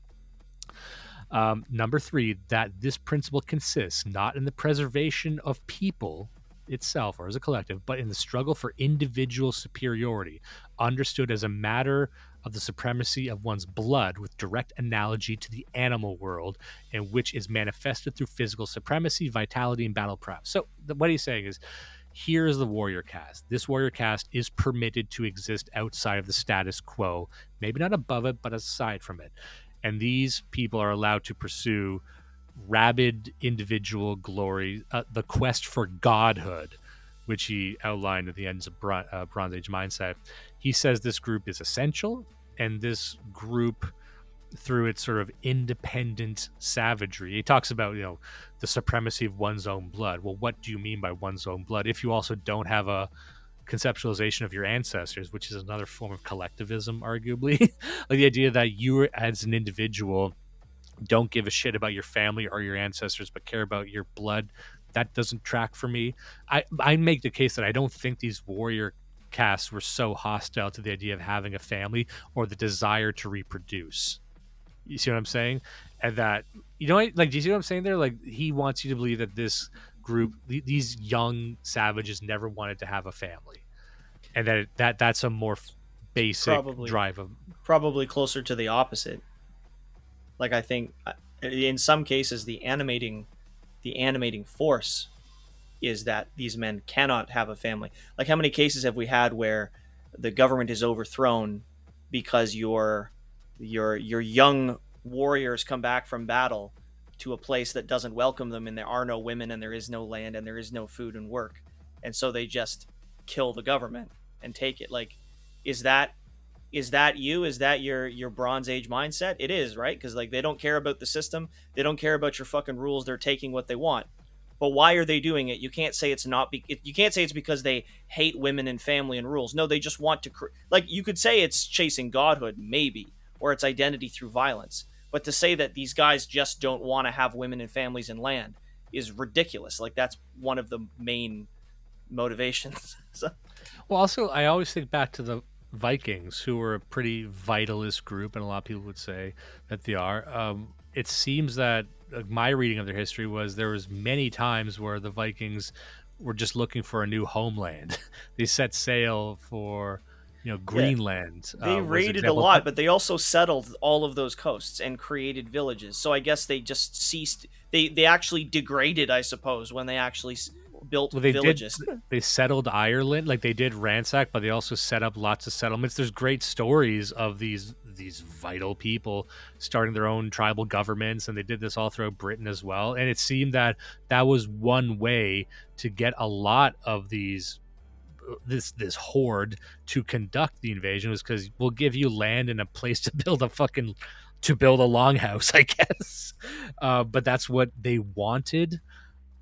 Number 3, that this principle consists not in the preservation of people itself or as a collective, but in the struggle for individual superiority, understood as a matter of the supremacy of one's blood with direct analogy to the animal world, and which is manifested through physical supremacy, vitality, and battle prowess. So what he's saying is, here's the warrior caste. This warrior caste is permitted to exist outside of the status quo, maybe not above it, but aside from it. And these people are allowed to pursue rabid individual glory, the quest for godhood, which he outlined at the ends of Bronze Age mindset. He says this group is essential, and this group, through its sort of independent savagery, he talks about, the supremacy of one's own blood. Well, what do you mean by one's own blood if you also don't have a conceptualization of your ancestors, which is another form of collectivism, arguably? Like the idea that you as an individual don't give a shit about your family or your ancestors but care about your blood, that doesn't track for me. I make the case that I don't think these warrior castes were so hostile to the idea of having a family or the desire to reproduce. You see what I'm saying? And that, do you see what I'm saying there? Like, he wants you to believe that this group, these young savages, never wanted to have a family, and that's a more basic drive of probably closer to the opposite. Like, I think in some cases the animating force is that these men cannot have a family. Like, how many cases have we had where the government is overthrown because your young warriors come back from battle to a place that doesn't welcome them, and there are no women, and there is no land, and there is no food and work, and so they just kill the government and take it? Like, is that you? Is that your Bronze Age mindset? It is, right? Because, like, they don't care about the system, they don't care about your fucking rules, they're taking what they want. But why are they doing it? You can't say it's you can't say it's because they hate women and family and rules. No, they just want to like, you could say it's chasing godhood, maybe, or it's identity through violence. But to say that these guys just don't want to have women and families and land is ridiculous. Like, that's one of the main motivations. So. Well, also, I always think back to the Vikings, who were a pretty vitalist group, and a lot of people would say that they are. It seems that my reading of their history was there was many times where the Vikings were just looking for a new homeland. They set sail for Greenland. They raided a lot, but they also settled all of those coasts and created villages. So I guess they just ceased. They actually degraded, I suppose, when they actually built villages. They settled Ireland, like they did ransack, but they also set up lots of settlements. There's great stories of these vital people starting their own tribal governments, and they did this all throughout Britain as well. And it seemed that was one way to get a lot of this horde to conduct the invasion, was because we'll give you land and a place to build a longhouse, I guess. But that's what they wanted.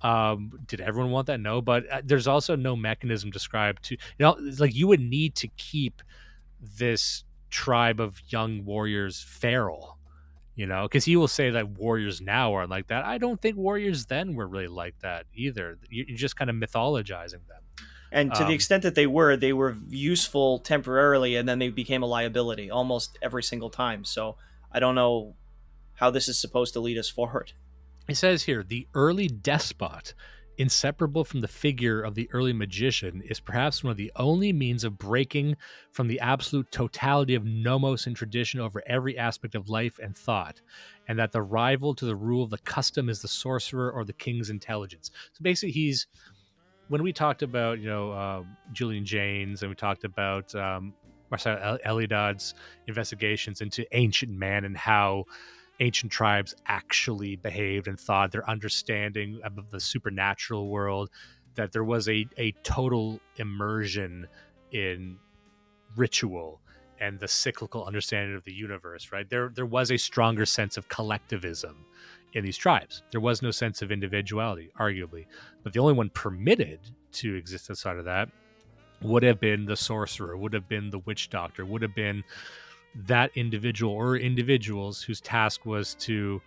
Did everyone want that? No, but there's also no mechanism described to, like, you would need to keep this tribe of young warriors feral, because he will say that warriors now are like that. I don't think warriors then were really like that either. You're just kind of mythologizing them. And to the extent that they were useful temporarily, and then they became a liability almost every single time. So I don't know how this is supposed to lead us forward. It says here, the early despot, inseparable from the figure of the early magician, is perhaps one of the only means of breaking from the absolute totality of nomos and tradition over every aspect of life and thought, and that the rival to the rule of the custom is the sorcerer or the king's intelligence. So basically, when we talked about, Julian Jaynes, and we talked about Marcel Eluded's investigations into ancient man and how ancient tribes actually behaved and thought, their understanding of the supernatural world, that there was a total immersion in ritual and the cyclical understanding of the universe, right? There was a stronger sense of collectivism in these tribes. There was no sense of individuality, arguably. But the only one permitted to exist outside of that would have been the sorcerer, would have been the witch doctor, would have been that individual or individuals whose task was to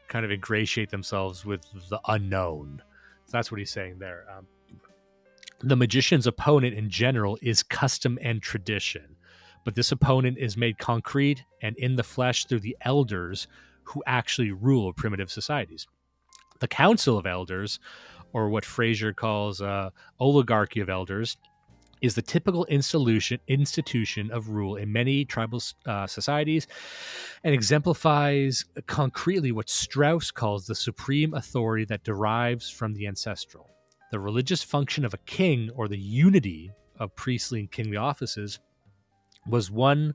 kind of ingratiate themselves with the unknown. So that's what he's saying there. The magician's opponent in general is custom and tradition, but this opponent is made concrete and in the flesh through the elders who actually rule primitive societies. The Council of Elders, or what Fraser calls oligarchy of elders, is the typical institution of rule in many tribal societies and exemplifies concretely what Strauss calls the supreme authority that derives from the ancestral. The religious function of a king, or the unity of priestly and kingly offices, was one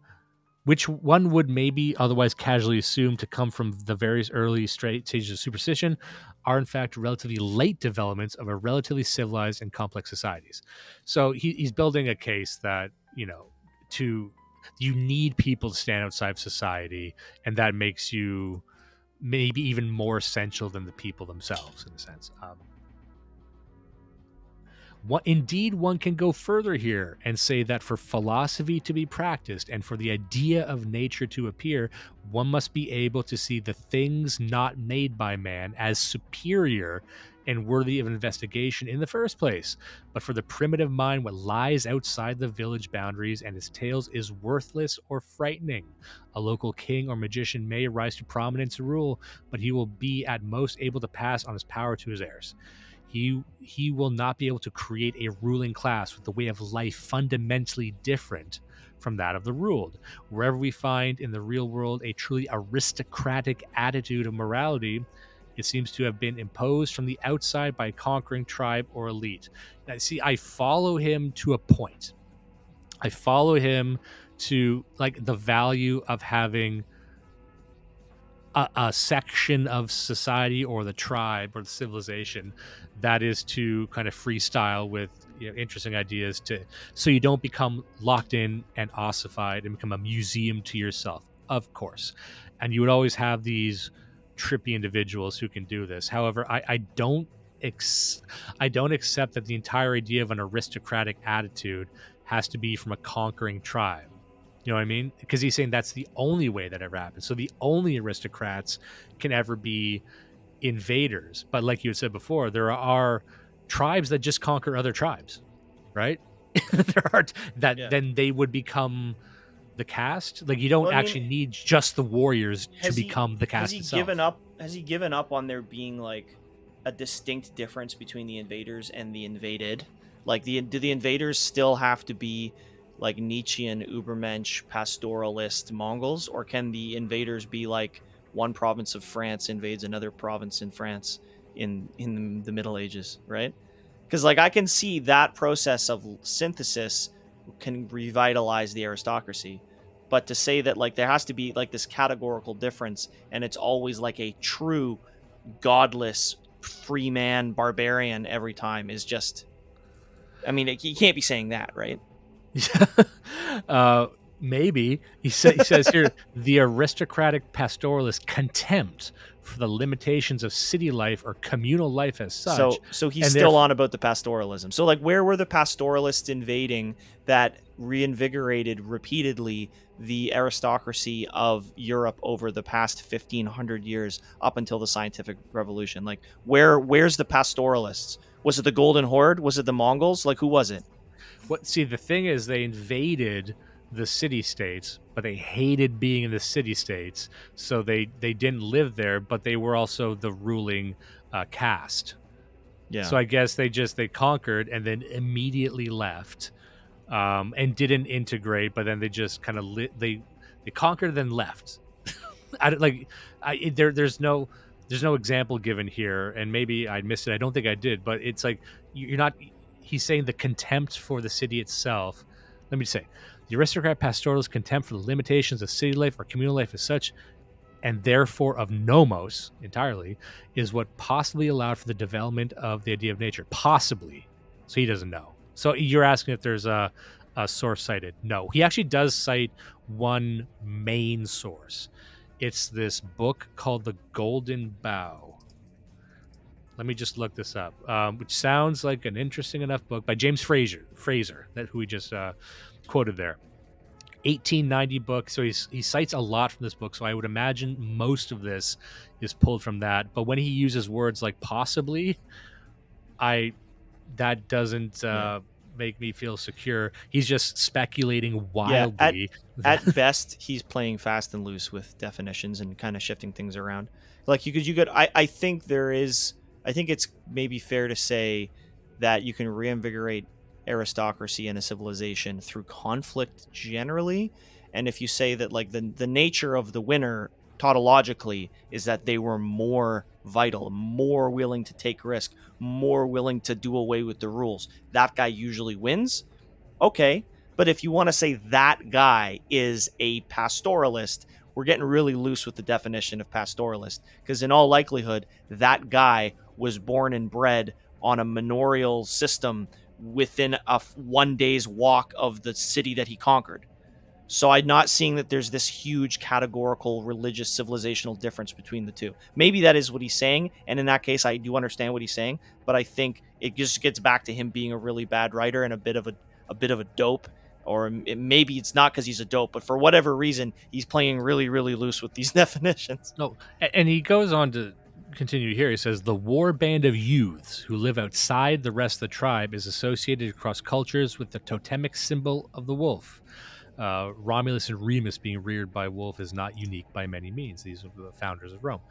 which one would maybe otherwise casually assume to come from the various early stages of superstition, are in fact relatively late developments of a relatively civilized and complex societies. So he's building a case that, you need people to stand outside of society, and that makes you maybe even more essential than the people themselves, in a sense. Indeed, one can go further here and say that for philosophy to be practiced and for the idea of nature to appear, one must be able to see the things not made by man as superior and worthy of investigation in the first place. But for the primitive mind, what lies outside the village boundaries and its tales is worthless or frightening. A local king or magician may rise to prominence and rule, but he will be at most able to pass on his power to his heirs. He will not be able to create a ruling class with the way of life fundamentally different from that of the ruled. Wherever we find in the real world a truly aristocratic attitude of morality, it seems to have been imposed from the outside by a conquering tribe or elite. Now, see, I follow him to a point. I follow him to like the value of having a section of society or the tribe or the civilization that is to kind of freestyle with interesting ideas so you don't become locked in and ossified and become a museum to yourself, of course. And you would always have these trippy individuals who can do this. However, I don't accept that the entire idea of an aristocratic attitude has to be from a conquering tribe. You know what I mean? Because he's saying that's the only way that ever happened. So the only aristocrats can ever be invaders. But like you had said before, there are tribes that just conquer other tribes, right? Then they would become the caste. Like you don't actually need just the warriors to become the caste itself. Has he given up on there being like a distinct difference between the invaders and the invaded? Like do the invaders still have to be like Nietzschean Übermensch pastoralist Mongols, or can the invaders be like one province of France invades another province in France in the Middle Ages, right? Because like I can see that process of synthesis can revitalize the aristocracy, but to say that like there has to be like this categorical difference and it's always like a true godless free man barbarian every time is just, I mean, you can't be saying that, right? Maybe he says here the aristocratic pastoralist contempt for the limitations of city life or communal life as such. So he's still on about the pastoralism. So like where were the pastoralists invading that reinvigorated repeatedly the aristocracy of Europe over the past 1500 years up until the scientific revolution? Like where's the pastoralists? Was it the Golden Horde? Was it the Mongols? Like who was it? See, the thing is, they invaded the city-states, but they hated being in the city-states, so they didn't live there, but they were also the ruling caste. Yeah. So I guess they conquered and then immediately left, and didn't integrate, but then they just kind of they conquered and then left. There's no example given here, and maybe I missed it. I don't think I did, but it's like you're not. He's saying the contempt for the city itself. Let me say, the aristocrat pastoralist contempt for the limitations of city life or communal life as such, and therefore of nomos entirely, is what possibly allowed for the development of the idea of nature. Possibly. So he doesn't know. So you're asking if there's a source cited. No. He actually does cite one main source. It's this book called The Golden Bough. Let me just look this up, which sounds like an interesting enough book by James Fraser, that who we just quoted there. 1890 book. So he cites a lot from this book. So I would imagine most of this is pulled from that. But when he uses words like possibly, that doesn't make me feel secure. He's just speculating wildly. At best, he's playing fast and loose with definitions and kind of shifting things around. Like you could. I think it's maybe fair to say that you can reinvigorate aristocracy in a civilization through conflict generally. And if you say that like the nature of the winner tautologically is that they were more vital, more willing to take risk, more willing to do away with the rules, that guy usually wins. Okay, but if you want to say that guy is a pastoralist, we're getting really loose with the definition of pastoralist, because in all likelihood that guy was born and bred on a manorial system within a 1 day's walk of the city that he conquered. So I'm not seeing that there's this huge categorical religious civilizational difference between the two. Maybe that is what he's saying, and in that case I do understand what he's saying, but I think it just gets back to him being a really bad writer and a bit of a dope, or maybe it's not because he's a dope, but for whatever reason he's playing really, really loose with these definitions. No, and he goes on to continue here. He says the warband of youths who live outside the rest of the tribe is associated across cultures with the totemic symbol of the wolf. Romulus and Remus being reared by wolf is not unique by many means. These are the founders of Rome.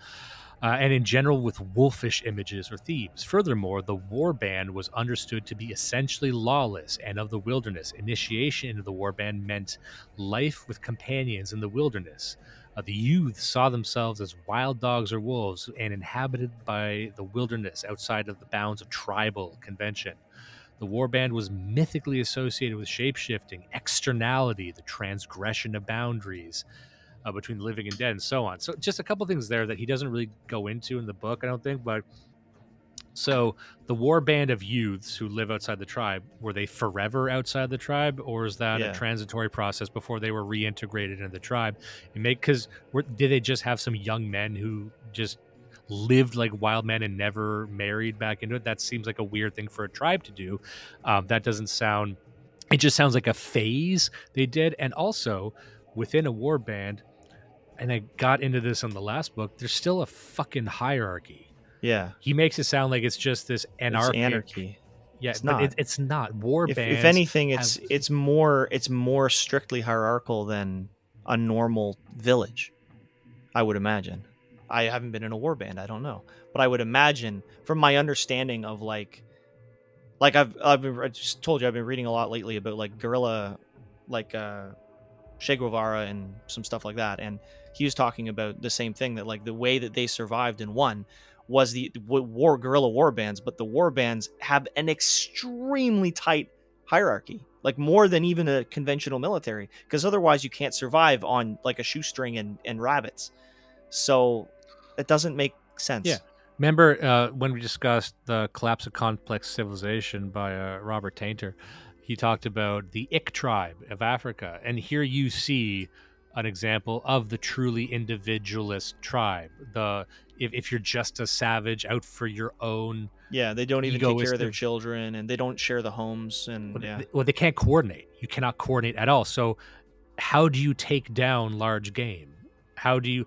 And in general with wolfish images or themes. Furthermore, the warband was understood to be essentially lawless and of the wilderness. Initiation into the warband meant life with companions in the wilderness. The youths saw themselves as wild dogs or wolves and inhabited by the wilderness outside of the bounds of tribal convention. The warband was mythically associated with shapeshifting, externality, the transgression of boundaries between living and dead, and so on. So just a couple things there that he doesn't really go into in the book, I don't think. But so the warband of youths who live outside the tribe, were they forever outside the tribe, or is that a transitory process before they were reintegrated into the tribe? Because did they just have some young men who just lived like wild men and never married back into it? That seems like a weird thing for a tribe to do. That doesn't sound. It just sounds like a phase they did. And also within a warband, and I got into this in the last book, there's still a fucking hierarchy. Yeah. He makes it sound like it's just this anarchic. It's anarchy. Yeah, it's but not. It's not. Warbands. If anything, it's more strictly hierarchical than a normal village, I would imagine. I haven't been in a warband, I don't know, but I would imagine, from my understanding of I just told you I've been reading a lot lately about like guerrilla, Che Guevara and some stuff like that, and he was talking about the same thing, that like the way that they survived and won was the guerrilla war bands, but the war bands have an extremely tight hierarchy, like more than even a conventional military, because otherwise you can't survive on like a shoestring and rabbits. So it doesn't make sense. Yeah. Remember when we discussed The Collapse of Complex Civilization by Robert Tainter, he talked about the Ik tribe of Africa. And here you see an example of the truly individualist tribe. If you're just a savage out for your own, they don't even take care of their children, and they don't share the homes, and they can't coordinate. You cannot coordinate at all. So how do you take down large game? How do you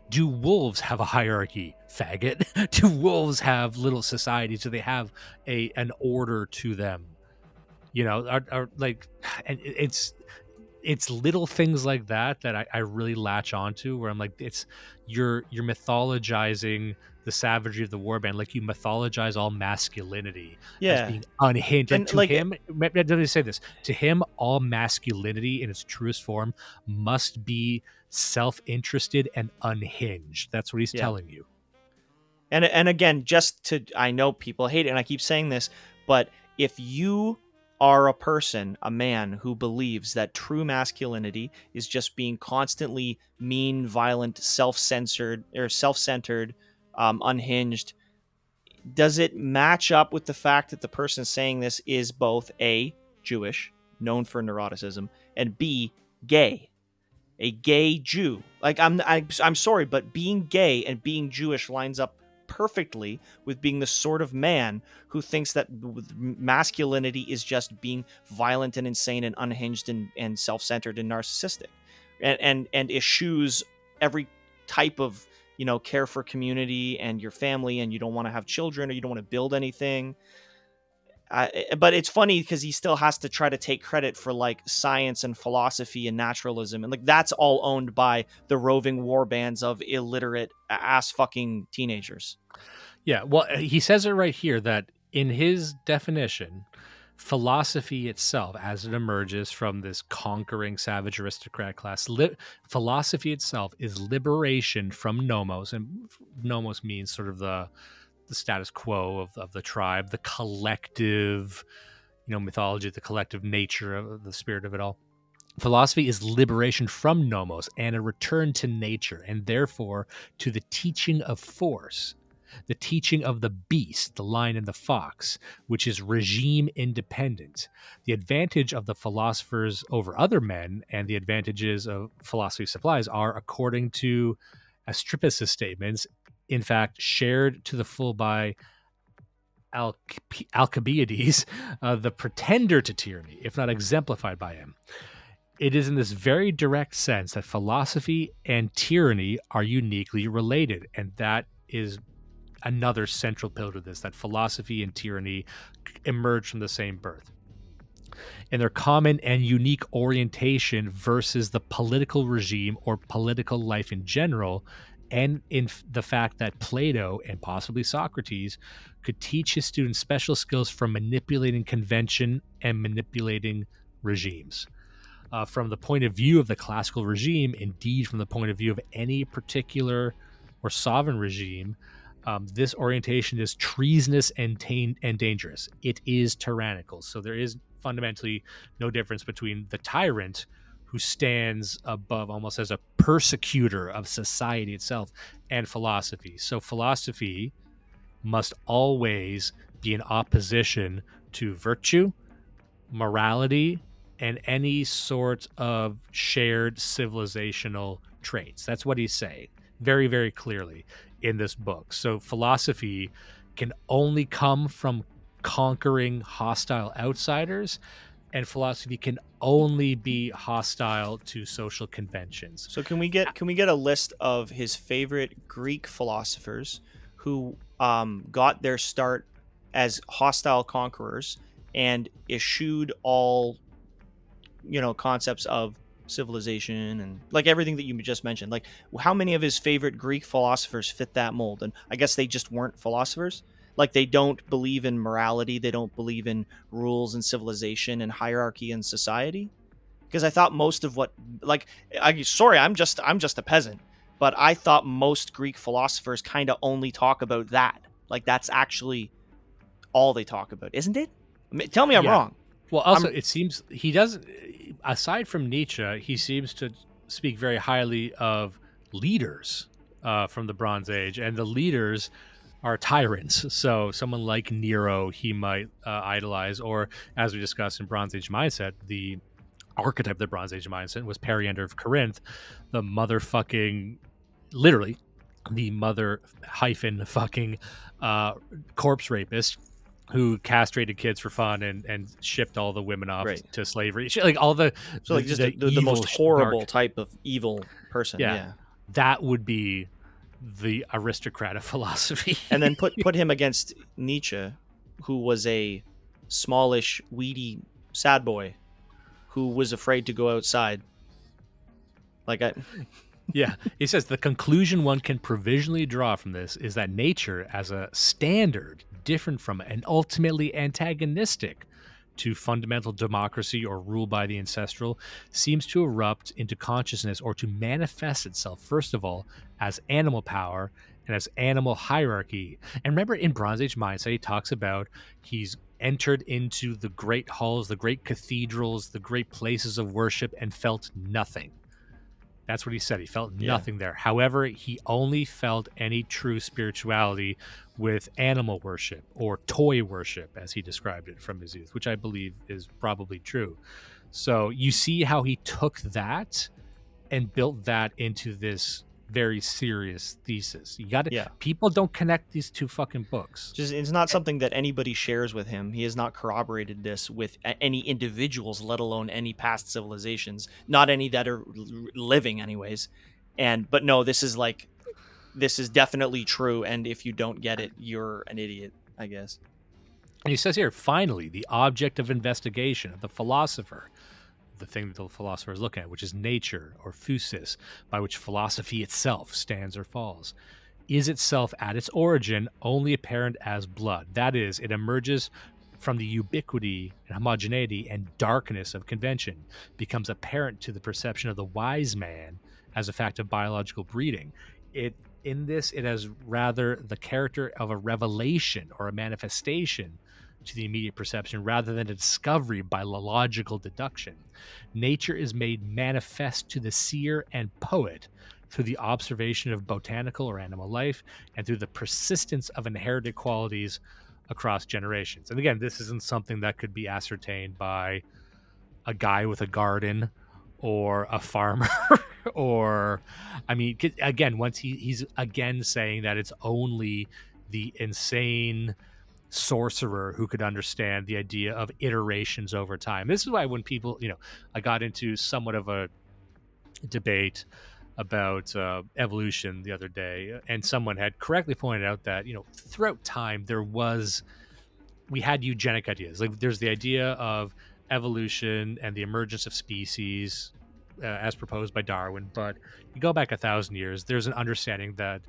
do wolves have a hierarchy, faggot? Do wolves have little societies? Do they have an order to them? You know, and it's little things like that I really latch onto, where I'm like, you're mythologizing the savagery of the warband, like you mythologize all masculinity as being unhinged. And to him, let me say this: to him, all masculinity in its truest form must be self-interested and unhinged. That's what he's telling you. And again, I know people hate it, and I keep saying this, but if you are a person, a man who believes that true masculinity is just being constantly mean, violent, self-centered, unhinged, does it match up with the fact that the person saying this is both A, Jewish, known for neuroticism, and B, gay, a gay Jew? Like I'm sorry, but being gay and being Jewish lines up perfectly with being the sort of man who thinks that masculinity is just being violent and insane and unhinged and self-centered and narcissistic, and eschews every type of, you know, care for community and your family, and you don't want to have children or you don't want to build anything. But it's funny because he still has to try to take credit for like science and philosophy and naturalism, and like that's all owned by the roving war bands of illiterate ass fucking teenagers. Yeah, well, he says it right here that in his definition, philosophy itself, as it emerges from this conquering savage aristocrat class, philosophy itself is liberation from nomos, and nomos means sort of the status quo of the tribe, the collective, you know, mythology, the collective nature of the spirit of it all. Philosophy is liberation from nomos and a return to nature, and therefore to the teaching of force, the teaching of the beast, the lion and the fox, which is regime independent. The advantage of the philosophers over other men and the advantages of philosophy supplies are, according to Astrippus' statements, in fact, shared to the full by Alcibiades, the pretender to tyranny, if not exemplified by him. It is in this very direct sense that philosophy and tyranny are uniquely related, and that is another central pillar to this, that philosophy and tyranny emerge from the same birth. In their common and unique orientation versus the political regime or political life in general, and in the fact that Plato and possibly Socrates could teach his students special skills for manipulating convention and manipulating regimes. From the point of view of the classical regime, indeed from the point of view of any particular or sovereign regime, this orientation is treasonous and dangerous. It is tyrannical. So there is fundamentally no difference between the tyrant, who stands above almost as a persecutor of society itself, and philosophy. So philosophy must always be in opposition to virtue, morality, and any sort of shared civilizational traits. That's what he's saying very, very clearly in this book. So philosophy can only come from conquering hostile outsiders, and philosophy can only be hostile to social conventions. So can we get a list of his favorite Greek philosophers who got their start as hostile conquerors and eschewed all, you know, concepts of civilization and like everything that you just mentioned? Like, how many of his favorite Greek philosophers fit that mold? And I guess they just weren't philosophers. Like, they don't believe in morality, they don't believe in rules and civilization and hierarchy and society. Because I thought most of what, like, I'm just a peasant, but I thought most Greek philosophers kind of only talk about that. Like, that's actually all they talk about, isn't it? Tell me I'm wrong. Well, also, it seems he doesn't, aside from Nietzsche, he seems to speak very highly of leaders from the Bronze Age, and the leaders are tyrants. So someone like Nero he might idolize, or as we discussed in Bronze Age mindset, the archetype of the Bronze Age mindset was Periander of Corinth, the motherfucking, literally, the mother hyphen fucking corpse rapist who castrated kids for fun and shipped all the women off to slavery. Like all the, so like just the most horrible type of evil person. Yeah. That would be the aristocrat of philosophy. And then put him against Nietzsche, who was a smallish, weedy, sad boy who was afraid to go outside. Yeah, he says the conclusion one can provisionally draw from this is that nature, as a standard different from and ultimately antagonistic to fundamental democracy or rule by the ancestral, seems to erupt into consciousness or to manifest itself, first of all, as animal power and as animal hierarchy. And remember, in Bronze Age mindset, he talks about he's entered into the great halls, the great cathedrals, the great places of worship, and felt nothing. That's what he said. He felt nothing there. However, he only felt any true spirituality with animal worship or toy worship, as he described it from his youth, which I believe is probably true. So you see how he took that and built that into this very serious thesis. You got to. Yeah. People don't connect these two fucking books. Just it's not something that anybody shares with him. He has not corroborated this with any individuals, let alone any past civilizations. Not any that are living, anyways. But no, this is definitely true. And if you don't get it, you're an idiot, I guess. And he says here, finally, the object of investigation of the philosopher, the thing that the philosopher is looking at, which is nature or physis, by which philosophy itself stands or falls, is itself at its origin only apparent as blood. That is, it emerges from the ubiquity and homogeneity and darkness of convention, becomes apparent to the perception of the wise man as a fact of biological breeding. In this, it has rather the character of a revelation or a manifestation to the immediate perception rather than a discovery by logical deduction. Nature is made manifest to the seer and poet through the observation of botanical or animal life and through the persistence of inherited qualities across generations. And again, this isn't something that could be ascertained by a guy with a garden or a farmer or, I mean, again, once he's again saying that it's only the insane sorcerer who could understand the idea of iterations over time. This is why when people, I got into somewhat of a debate about evolution the other day, and someone had correctly pointed out that, throughout time we had eugenic ideas. Like there's the idea of evolution and the emergence of species as proposed by Darwin, but you go back 1,000 years, there's an understanding that,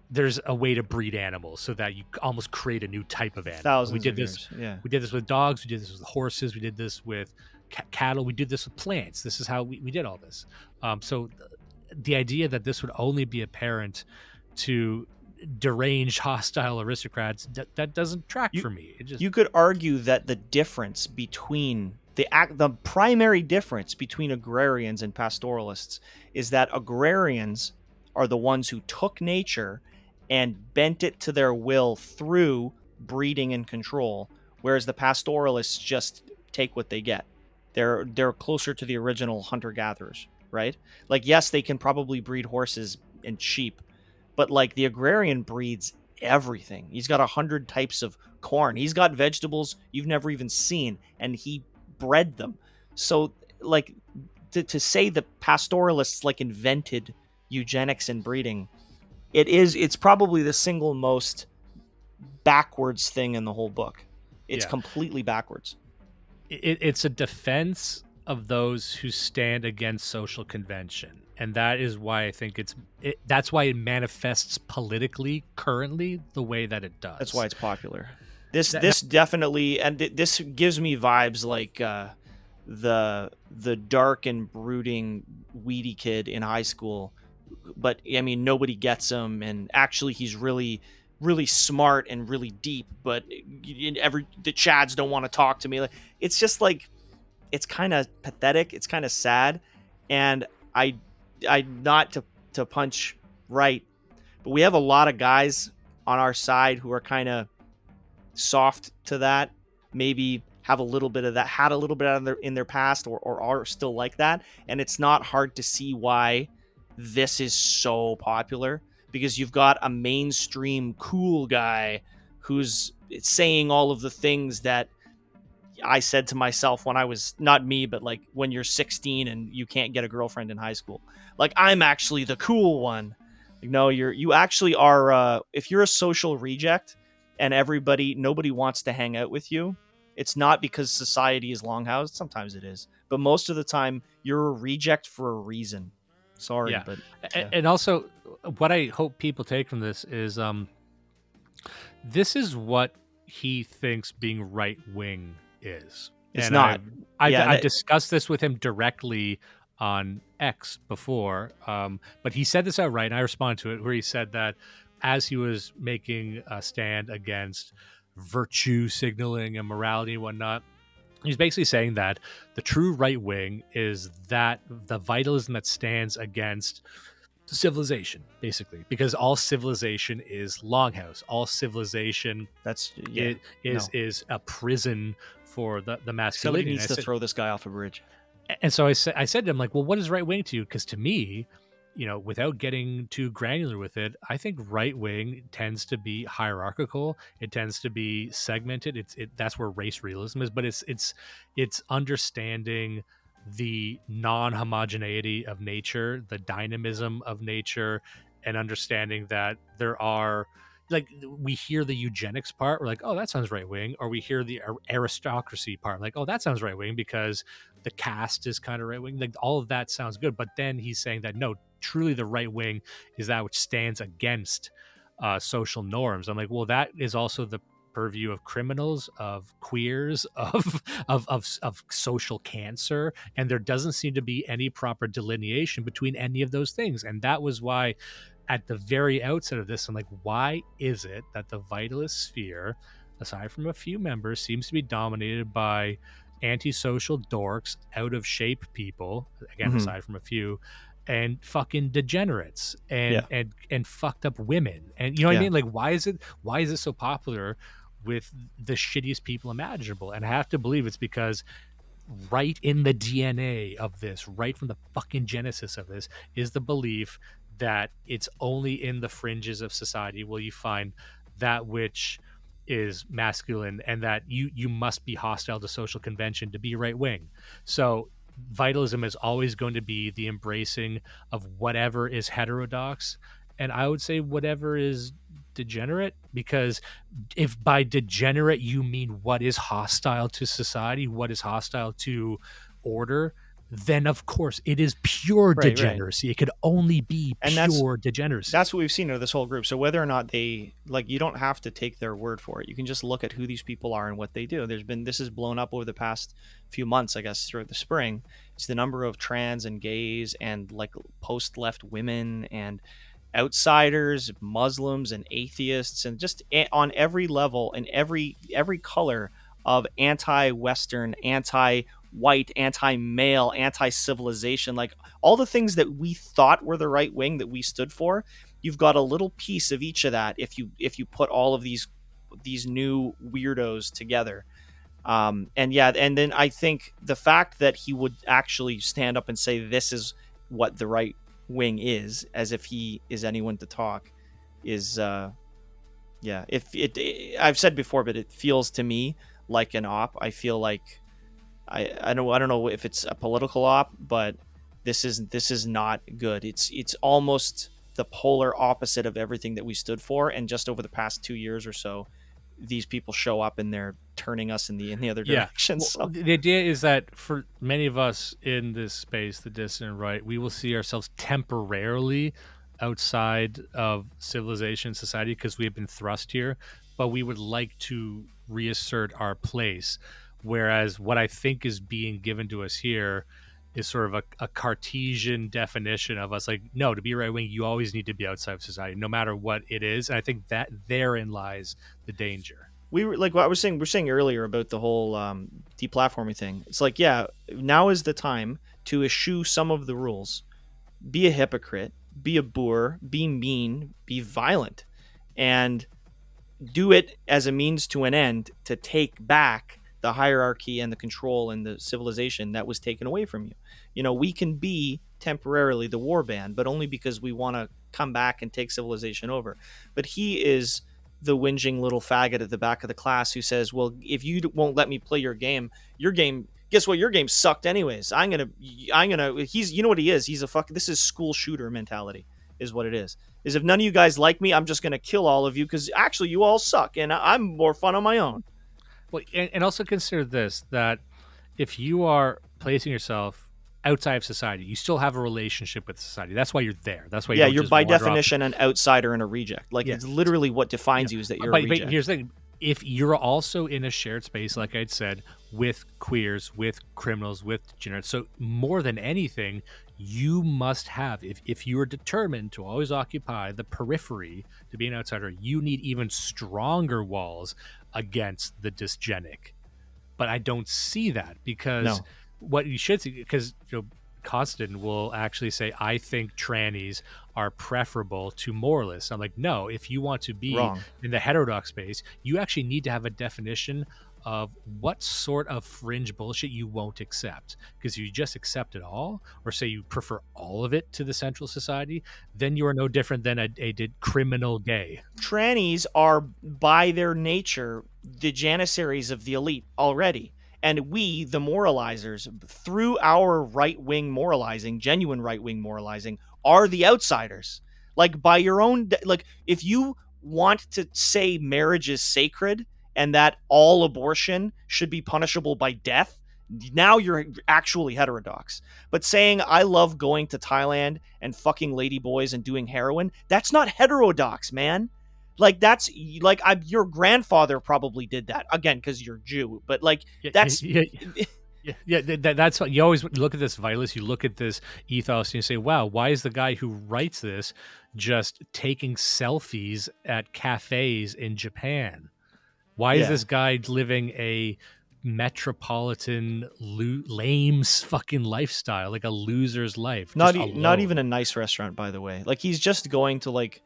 there's a way to breed animals so that you almost create a new type of animal. Thousands of years. We did this with dogs. We did this with horses. We did this with cattle. We did this with plants. This is how we did all this. So the idea that this would only be apparent to deranged, hostile aristocrats, that doesn't track for me. You could argue that the difference between the primary difference between agrarians and pastoralists is that agrarians are the ones who took nature and bent it to their will through breeding and control, whereas the pastoralists just take what they get. They're closer to the original hunter-gatherers, right? Like, yes, they can probably breed horses and sheep, but like the agrarian breeds everything. He's got 100 types of corn. He's got vegetables you've never even seen, and he bred them. So like to say the pastoralists like invented eugenics and breeding, it's probably the single most backwards thing in the whole book. It's completely backwards. It's a defense of those who stand against social convention, and that is why I think that's why it manifests politically currently the way that it does. That's why it's popular. This definitely, and this gives me vibes like the dark and brooding weedy kid in high school, but I mean nobody gets him, and actually he's really smart and really deep, but the Chads don't want to talk to me. Like, it's just like, it's kind of pathetic. It's kind of sad, and I not to punch right, but we have a lot of guys on our side who are kind of soft to that. Maybe have a little bit of that, had a little bit of in their past, or are still like that, and it's not hard to see why this is so popular, because you've got a mainstream cool guy who's saying all of the things that I said to myself when I was, not me, but like when you're 16 and you can't get a girlfriend in high school. Like, I'm actually the cool one. Like, no, you actually are. If you're a social reject and nobody wants to hang out with you, it's not because society is longhoused. Sometimes it is, but most of the time you're a reject for a reason. Sorry, yeah. But and also what I hope people take from this is this is what he thinks being right wing is. It's and not. I've discussed this with him directly on X before, but he said this outright, and I responded to it, where he said that as he was making a stand against virtue signaling and morality and whatnot, he's basically saying that the true right wing is that the vitalism that stands against civilization, basically, because all civilization is longhouse. All civilization is a prison for the masculinity. Somebody needs to throw this guy off a bridge. And so I said to him, like, well, what is right wing to you? Because to me, without getting too granular with it, I think right wing tends to be hierarchical. It tends to be segmented. That's where race realism is, but it's understanding the non-homogeneity of nature, the dynamism of nature, and understanding that there are, like, we hear the eugenics part, we're like, oh, that sounds right wing, or we hear the aristocracy part, like, oh, that sounds right wing because the caste is kind of right wing. Like, all of that sounds good, but then he's saying that no, truly the right wing is that which stands against social norms. I'm like, well, that is also the purview of criminals, of queers, of social cancer, and there doesn't seem to be any proper delineation between any of those things. And that was why at the very outset of this, I'm like, why is it that the Vitalist sphere, aside from a few members, seems to be dominated by antisocial dorks, out of shape people, again, aside from a few, and fucking degenerates and fucked up women? And you know what I mean? Like, why is it so popular with the shittiest people imaginable? And I have to believe it's because right in the DNA of this, right from the fucking genesis of this, is the belief that it's only in the fringes of society will you find that which is masculine, and that you must be hostile to social convention to be right wing. So vitalism is always going to be the embracing of whatever is heterodox, and I would say whatever is degenerate, because if by degenerate you mean what is hostile to society, what is hostile to order, then of course it is pure degeneracy. It could only be pure degeneracy. That's what we've seen of this whole group. So whether or not they, like, you don't have to take their word for it. You can just look at who these people are and what they do. This has blown up over the past few months, I guess, throughout the spring. It's the number of trans and gays and like post-left women and outsiders, Muslims and atheists, and just on every level and every color of anti-Western, anti-white, anti-male, anti-civilization, like all the things that we thought were the right wing that we stood for. You've got a little piece of each of that if you put all of these new weirdos together. And then I think the fact that he would actually stand up and say this is what the right wing is, as if he is anyone to talk, is if it, I've said before, but it feels to me like an op. I feel like I don't know if it's a political op, but this is not good. It's almost the polar opposite of everything that we stood for. And just over the past 2 years or so, these people show up and they're turning us in the other direction. Well, the idea is that for many of us in this space, the dissident right, we will see ourselves temporarily outside of civilization, society, because we have been thrust here, but we would like to reassert our place. Whereas what I think is being given to us here is sort of a Cartesian definition of us, like, no, to be right wing, you always need to be outside of society, no matter what it is. And I think that therein lies the danger. We were like what I was saying. We're saying earlier about the whole deplatforming thing. It's like, now is the time to eschew some of the rules. Be a hypocrite. Be a boor. Be mean. Be violent, and do it as a means to an end to take back the hierarchy and the control and the civilization that was taken away from you. You know, we can be temporarily the warband, but only because we want to come back and take civilization over. But he is the whinging little faggot at the back of the class who says, well, if you won't let me play your game, guess what? Your game sucked anyways. He's, you know what he is? He's this is school shooter mentality is what it is if none of you guys like me, I'm just going to kill all of you because actually you all suck and I'm more fun on my own. Well, and also consider this, that if you are placing yourself outside of society, you still have a relationship with society. That's why you're there. That's why you're by definition an outsider and a reject. Like, it's literally what defines you is that you're a reject. But here's the thing. If you're also in a shared space, like I'd said, with queers, with criminals, with degenerates, so more than anything, you must have, if you are determined to always occupy the periphery, to be an outsider, you need even stronger walls against the dysgenic. But I don't see that, because what you should see, because Costin will actually say, I think trannies are preferable to moralists. I'm like, no, if you want to be Wrong. in the heterodox space, you actually need to have a definition of what sort of fringe bullshit you won't accept. Because you just accept it all, or say you prefer all of it to the central society, then you are no different than a criminal gay. Trannies are, by their nature, the janissaries of the elite already. And we, the moralizers, through our right-wing moralizing, genuine right-wing moralizing, are the outsiders. Like, by your own... Like, if you want to say marriage is sacred and that all abortion should be punishable by death, now you're actually heterodox. But saying I love going to Thailand and fucking ladyboys and doing heroin, that's not heterodox, man. Like, that's like your grandfather probably did that again because you're Jew, but like that's that's what you always look at this Vitalist. You look at this ethos and you say, wow, why is the guy who writes this just taking selfies at cafes in Japan? Why is this guy living a metropolitan lame fucking lifestyle, like a loser's life? Not even a nice restaurant, by the way. Like, he's just going to, like,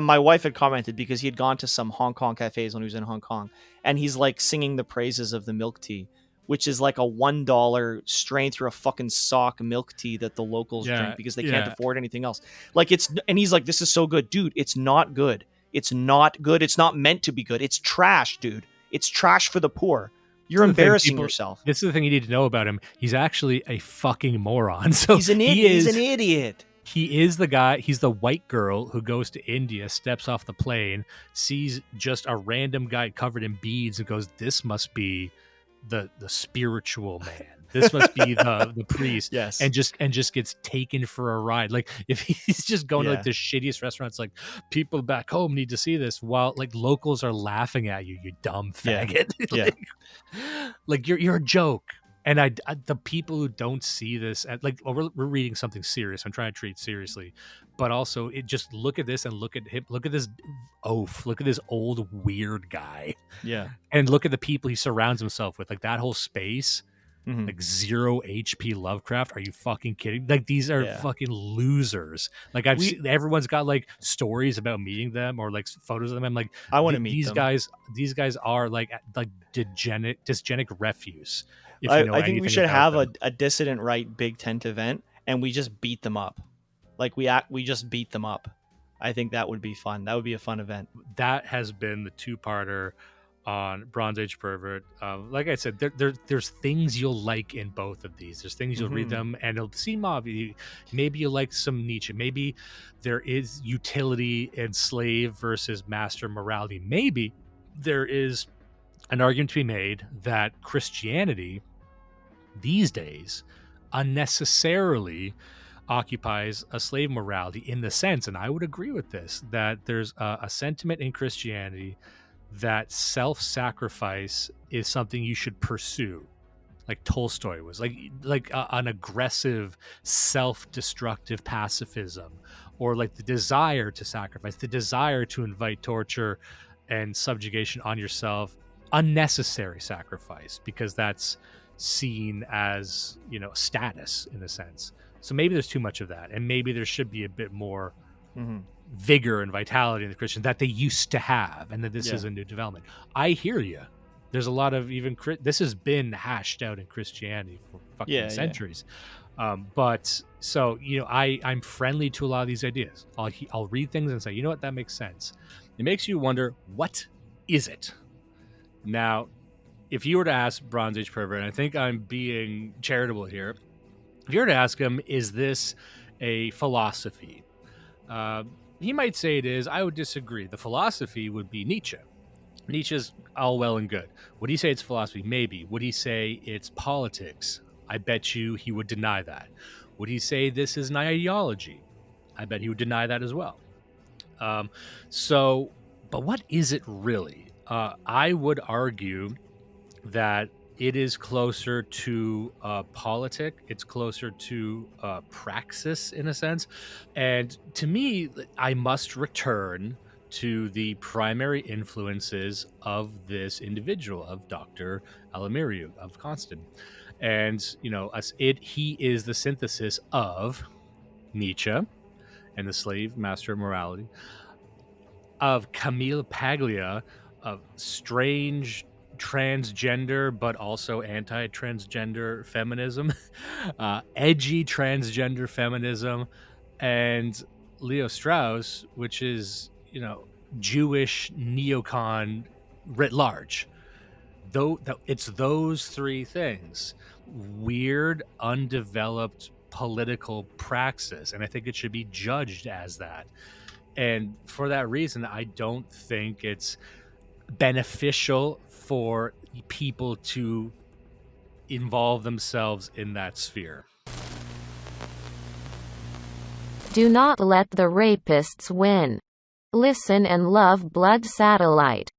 my wife had commented because he had gone to some Hong Kong cafes when he was in Hong Kong, and he's like singing the praises of the milk tea, which is like a $1 strain through a fucking sock milk tea that the locals drink because they can't afford anything else. Like, and he's like, this is so good. Dude, it's not good. It's not good. It's not meant to be good. It's trash, dude. It's trash for the poor. You're embarrassing yourself. This is the thing you need to know about him. He's actually a fucking moron. So he's an idiot. He is the guy. He's the white girl who goes to India, steps off the plane, sees just a random guy covered in beads, and goes, "This must be the spiritual man. This must be the priest." Yes. And just gets taken for a ride. Like, if he's just going to like the shittiest restaurants, like, people back home need to see this, while like locals are laughing at you, you dumb faggot. Like you're a joke. And I the people who don't see this at, like, we're reading something serious. I'm trying to treat seriously, but also it just look at this and look at him. Look at this oaf. Look at this old weird guy. Yeah. And look at the people he surrounds himself with. Like, that whole space. Mm-hmm. Like 0 HP Lovecraft. Are you fucking kidding? Like, these are fucking losers. Like, everyone's got like stories about meeting them or like photos of them. I'm like, I want to meet these them. guys. These guys are like dysgenic refuse. I think we should have a dissident right big tent event, and we just beat them up. Like, we just beat them up. I think that would be fun. That would be a fun event. That has been the 2-parter on Bronze Age Pervert. Like I said, there's things you'll like in both of these. There's things you'll read them and it'll seem obvious. Maybe you like some Nietzsche. Maybe there is utility in slave versus master morality. Maybe there is an argument to be made that Christianity these days unnecessarily occupies a slave morality, in the sense, and I would agree with this, that there's a sentiment in Christianity that self-sacrifice is something you should pursue, like Tolstoy was, like an aggressive self-destructive pacifism, or like the desire to sacrifice, the desire to invite torture and subjugation on yourself, unnecessary sacrifice, because that's seen as, status in a sense. So maybe there's too much of that, and maybe there should be a bit more vigor and vitality in the Christian that they used to have, and that this is a new development. I hear you. There's a lot of this has been hashed out in Christianity for fucking centuries. But so, I'm friendly to a lot of these ideas. I'll read things and say, you know what, that makes sense. It makes you wonder, what is it? Now, if you were to ask Bronze Age Pervert, and I think I'm being charitable here, if you were to ask him, is this a philosophy? He might say it is. I would disagree. The philosophy would be Nietzsche. Nietzsche's all well and good. Would he say it's philosophy? Maybe. Would he say it's politics? I bet you he would deny that. Would he say this is an ideology? I bet he would deny that as well. But what is it really? I would argue that it is closer to politic. It's closer to praxis, in a sense. And to me, I must return to the primary influences of this individual, of Dr. Alamariu, of Costin. And he is the synthesis of Nietzsche and the slave master of morality, of Camille Paglia, of strange transgender but also anti-transgender feminism, edgy transgender feminism, and Leo Strauss, which is Jewish neocon writ large. Though it's those three things: weird, undeveloped political praxis, and I think it should be judged as that. And for that reason, I don't think it's beneficial for people to involve themselves in that sphere. Do not let the rapists win. Listen and love Blood Satellite.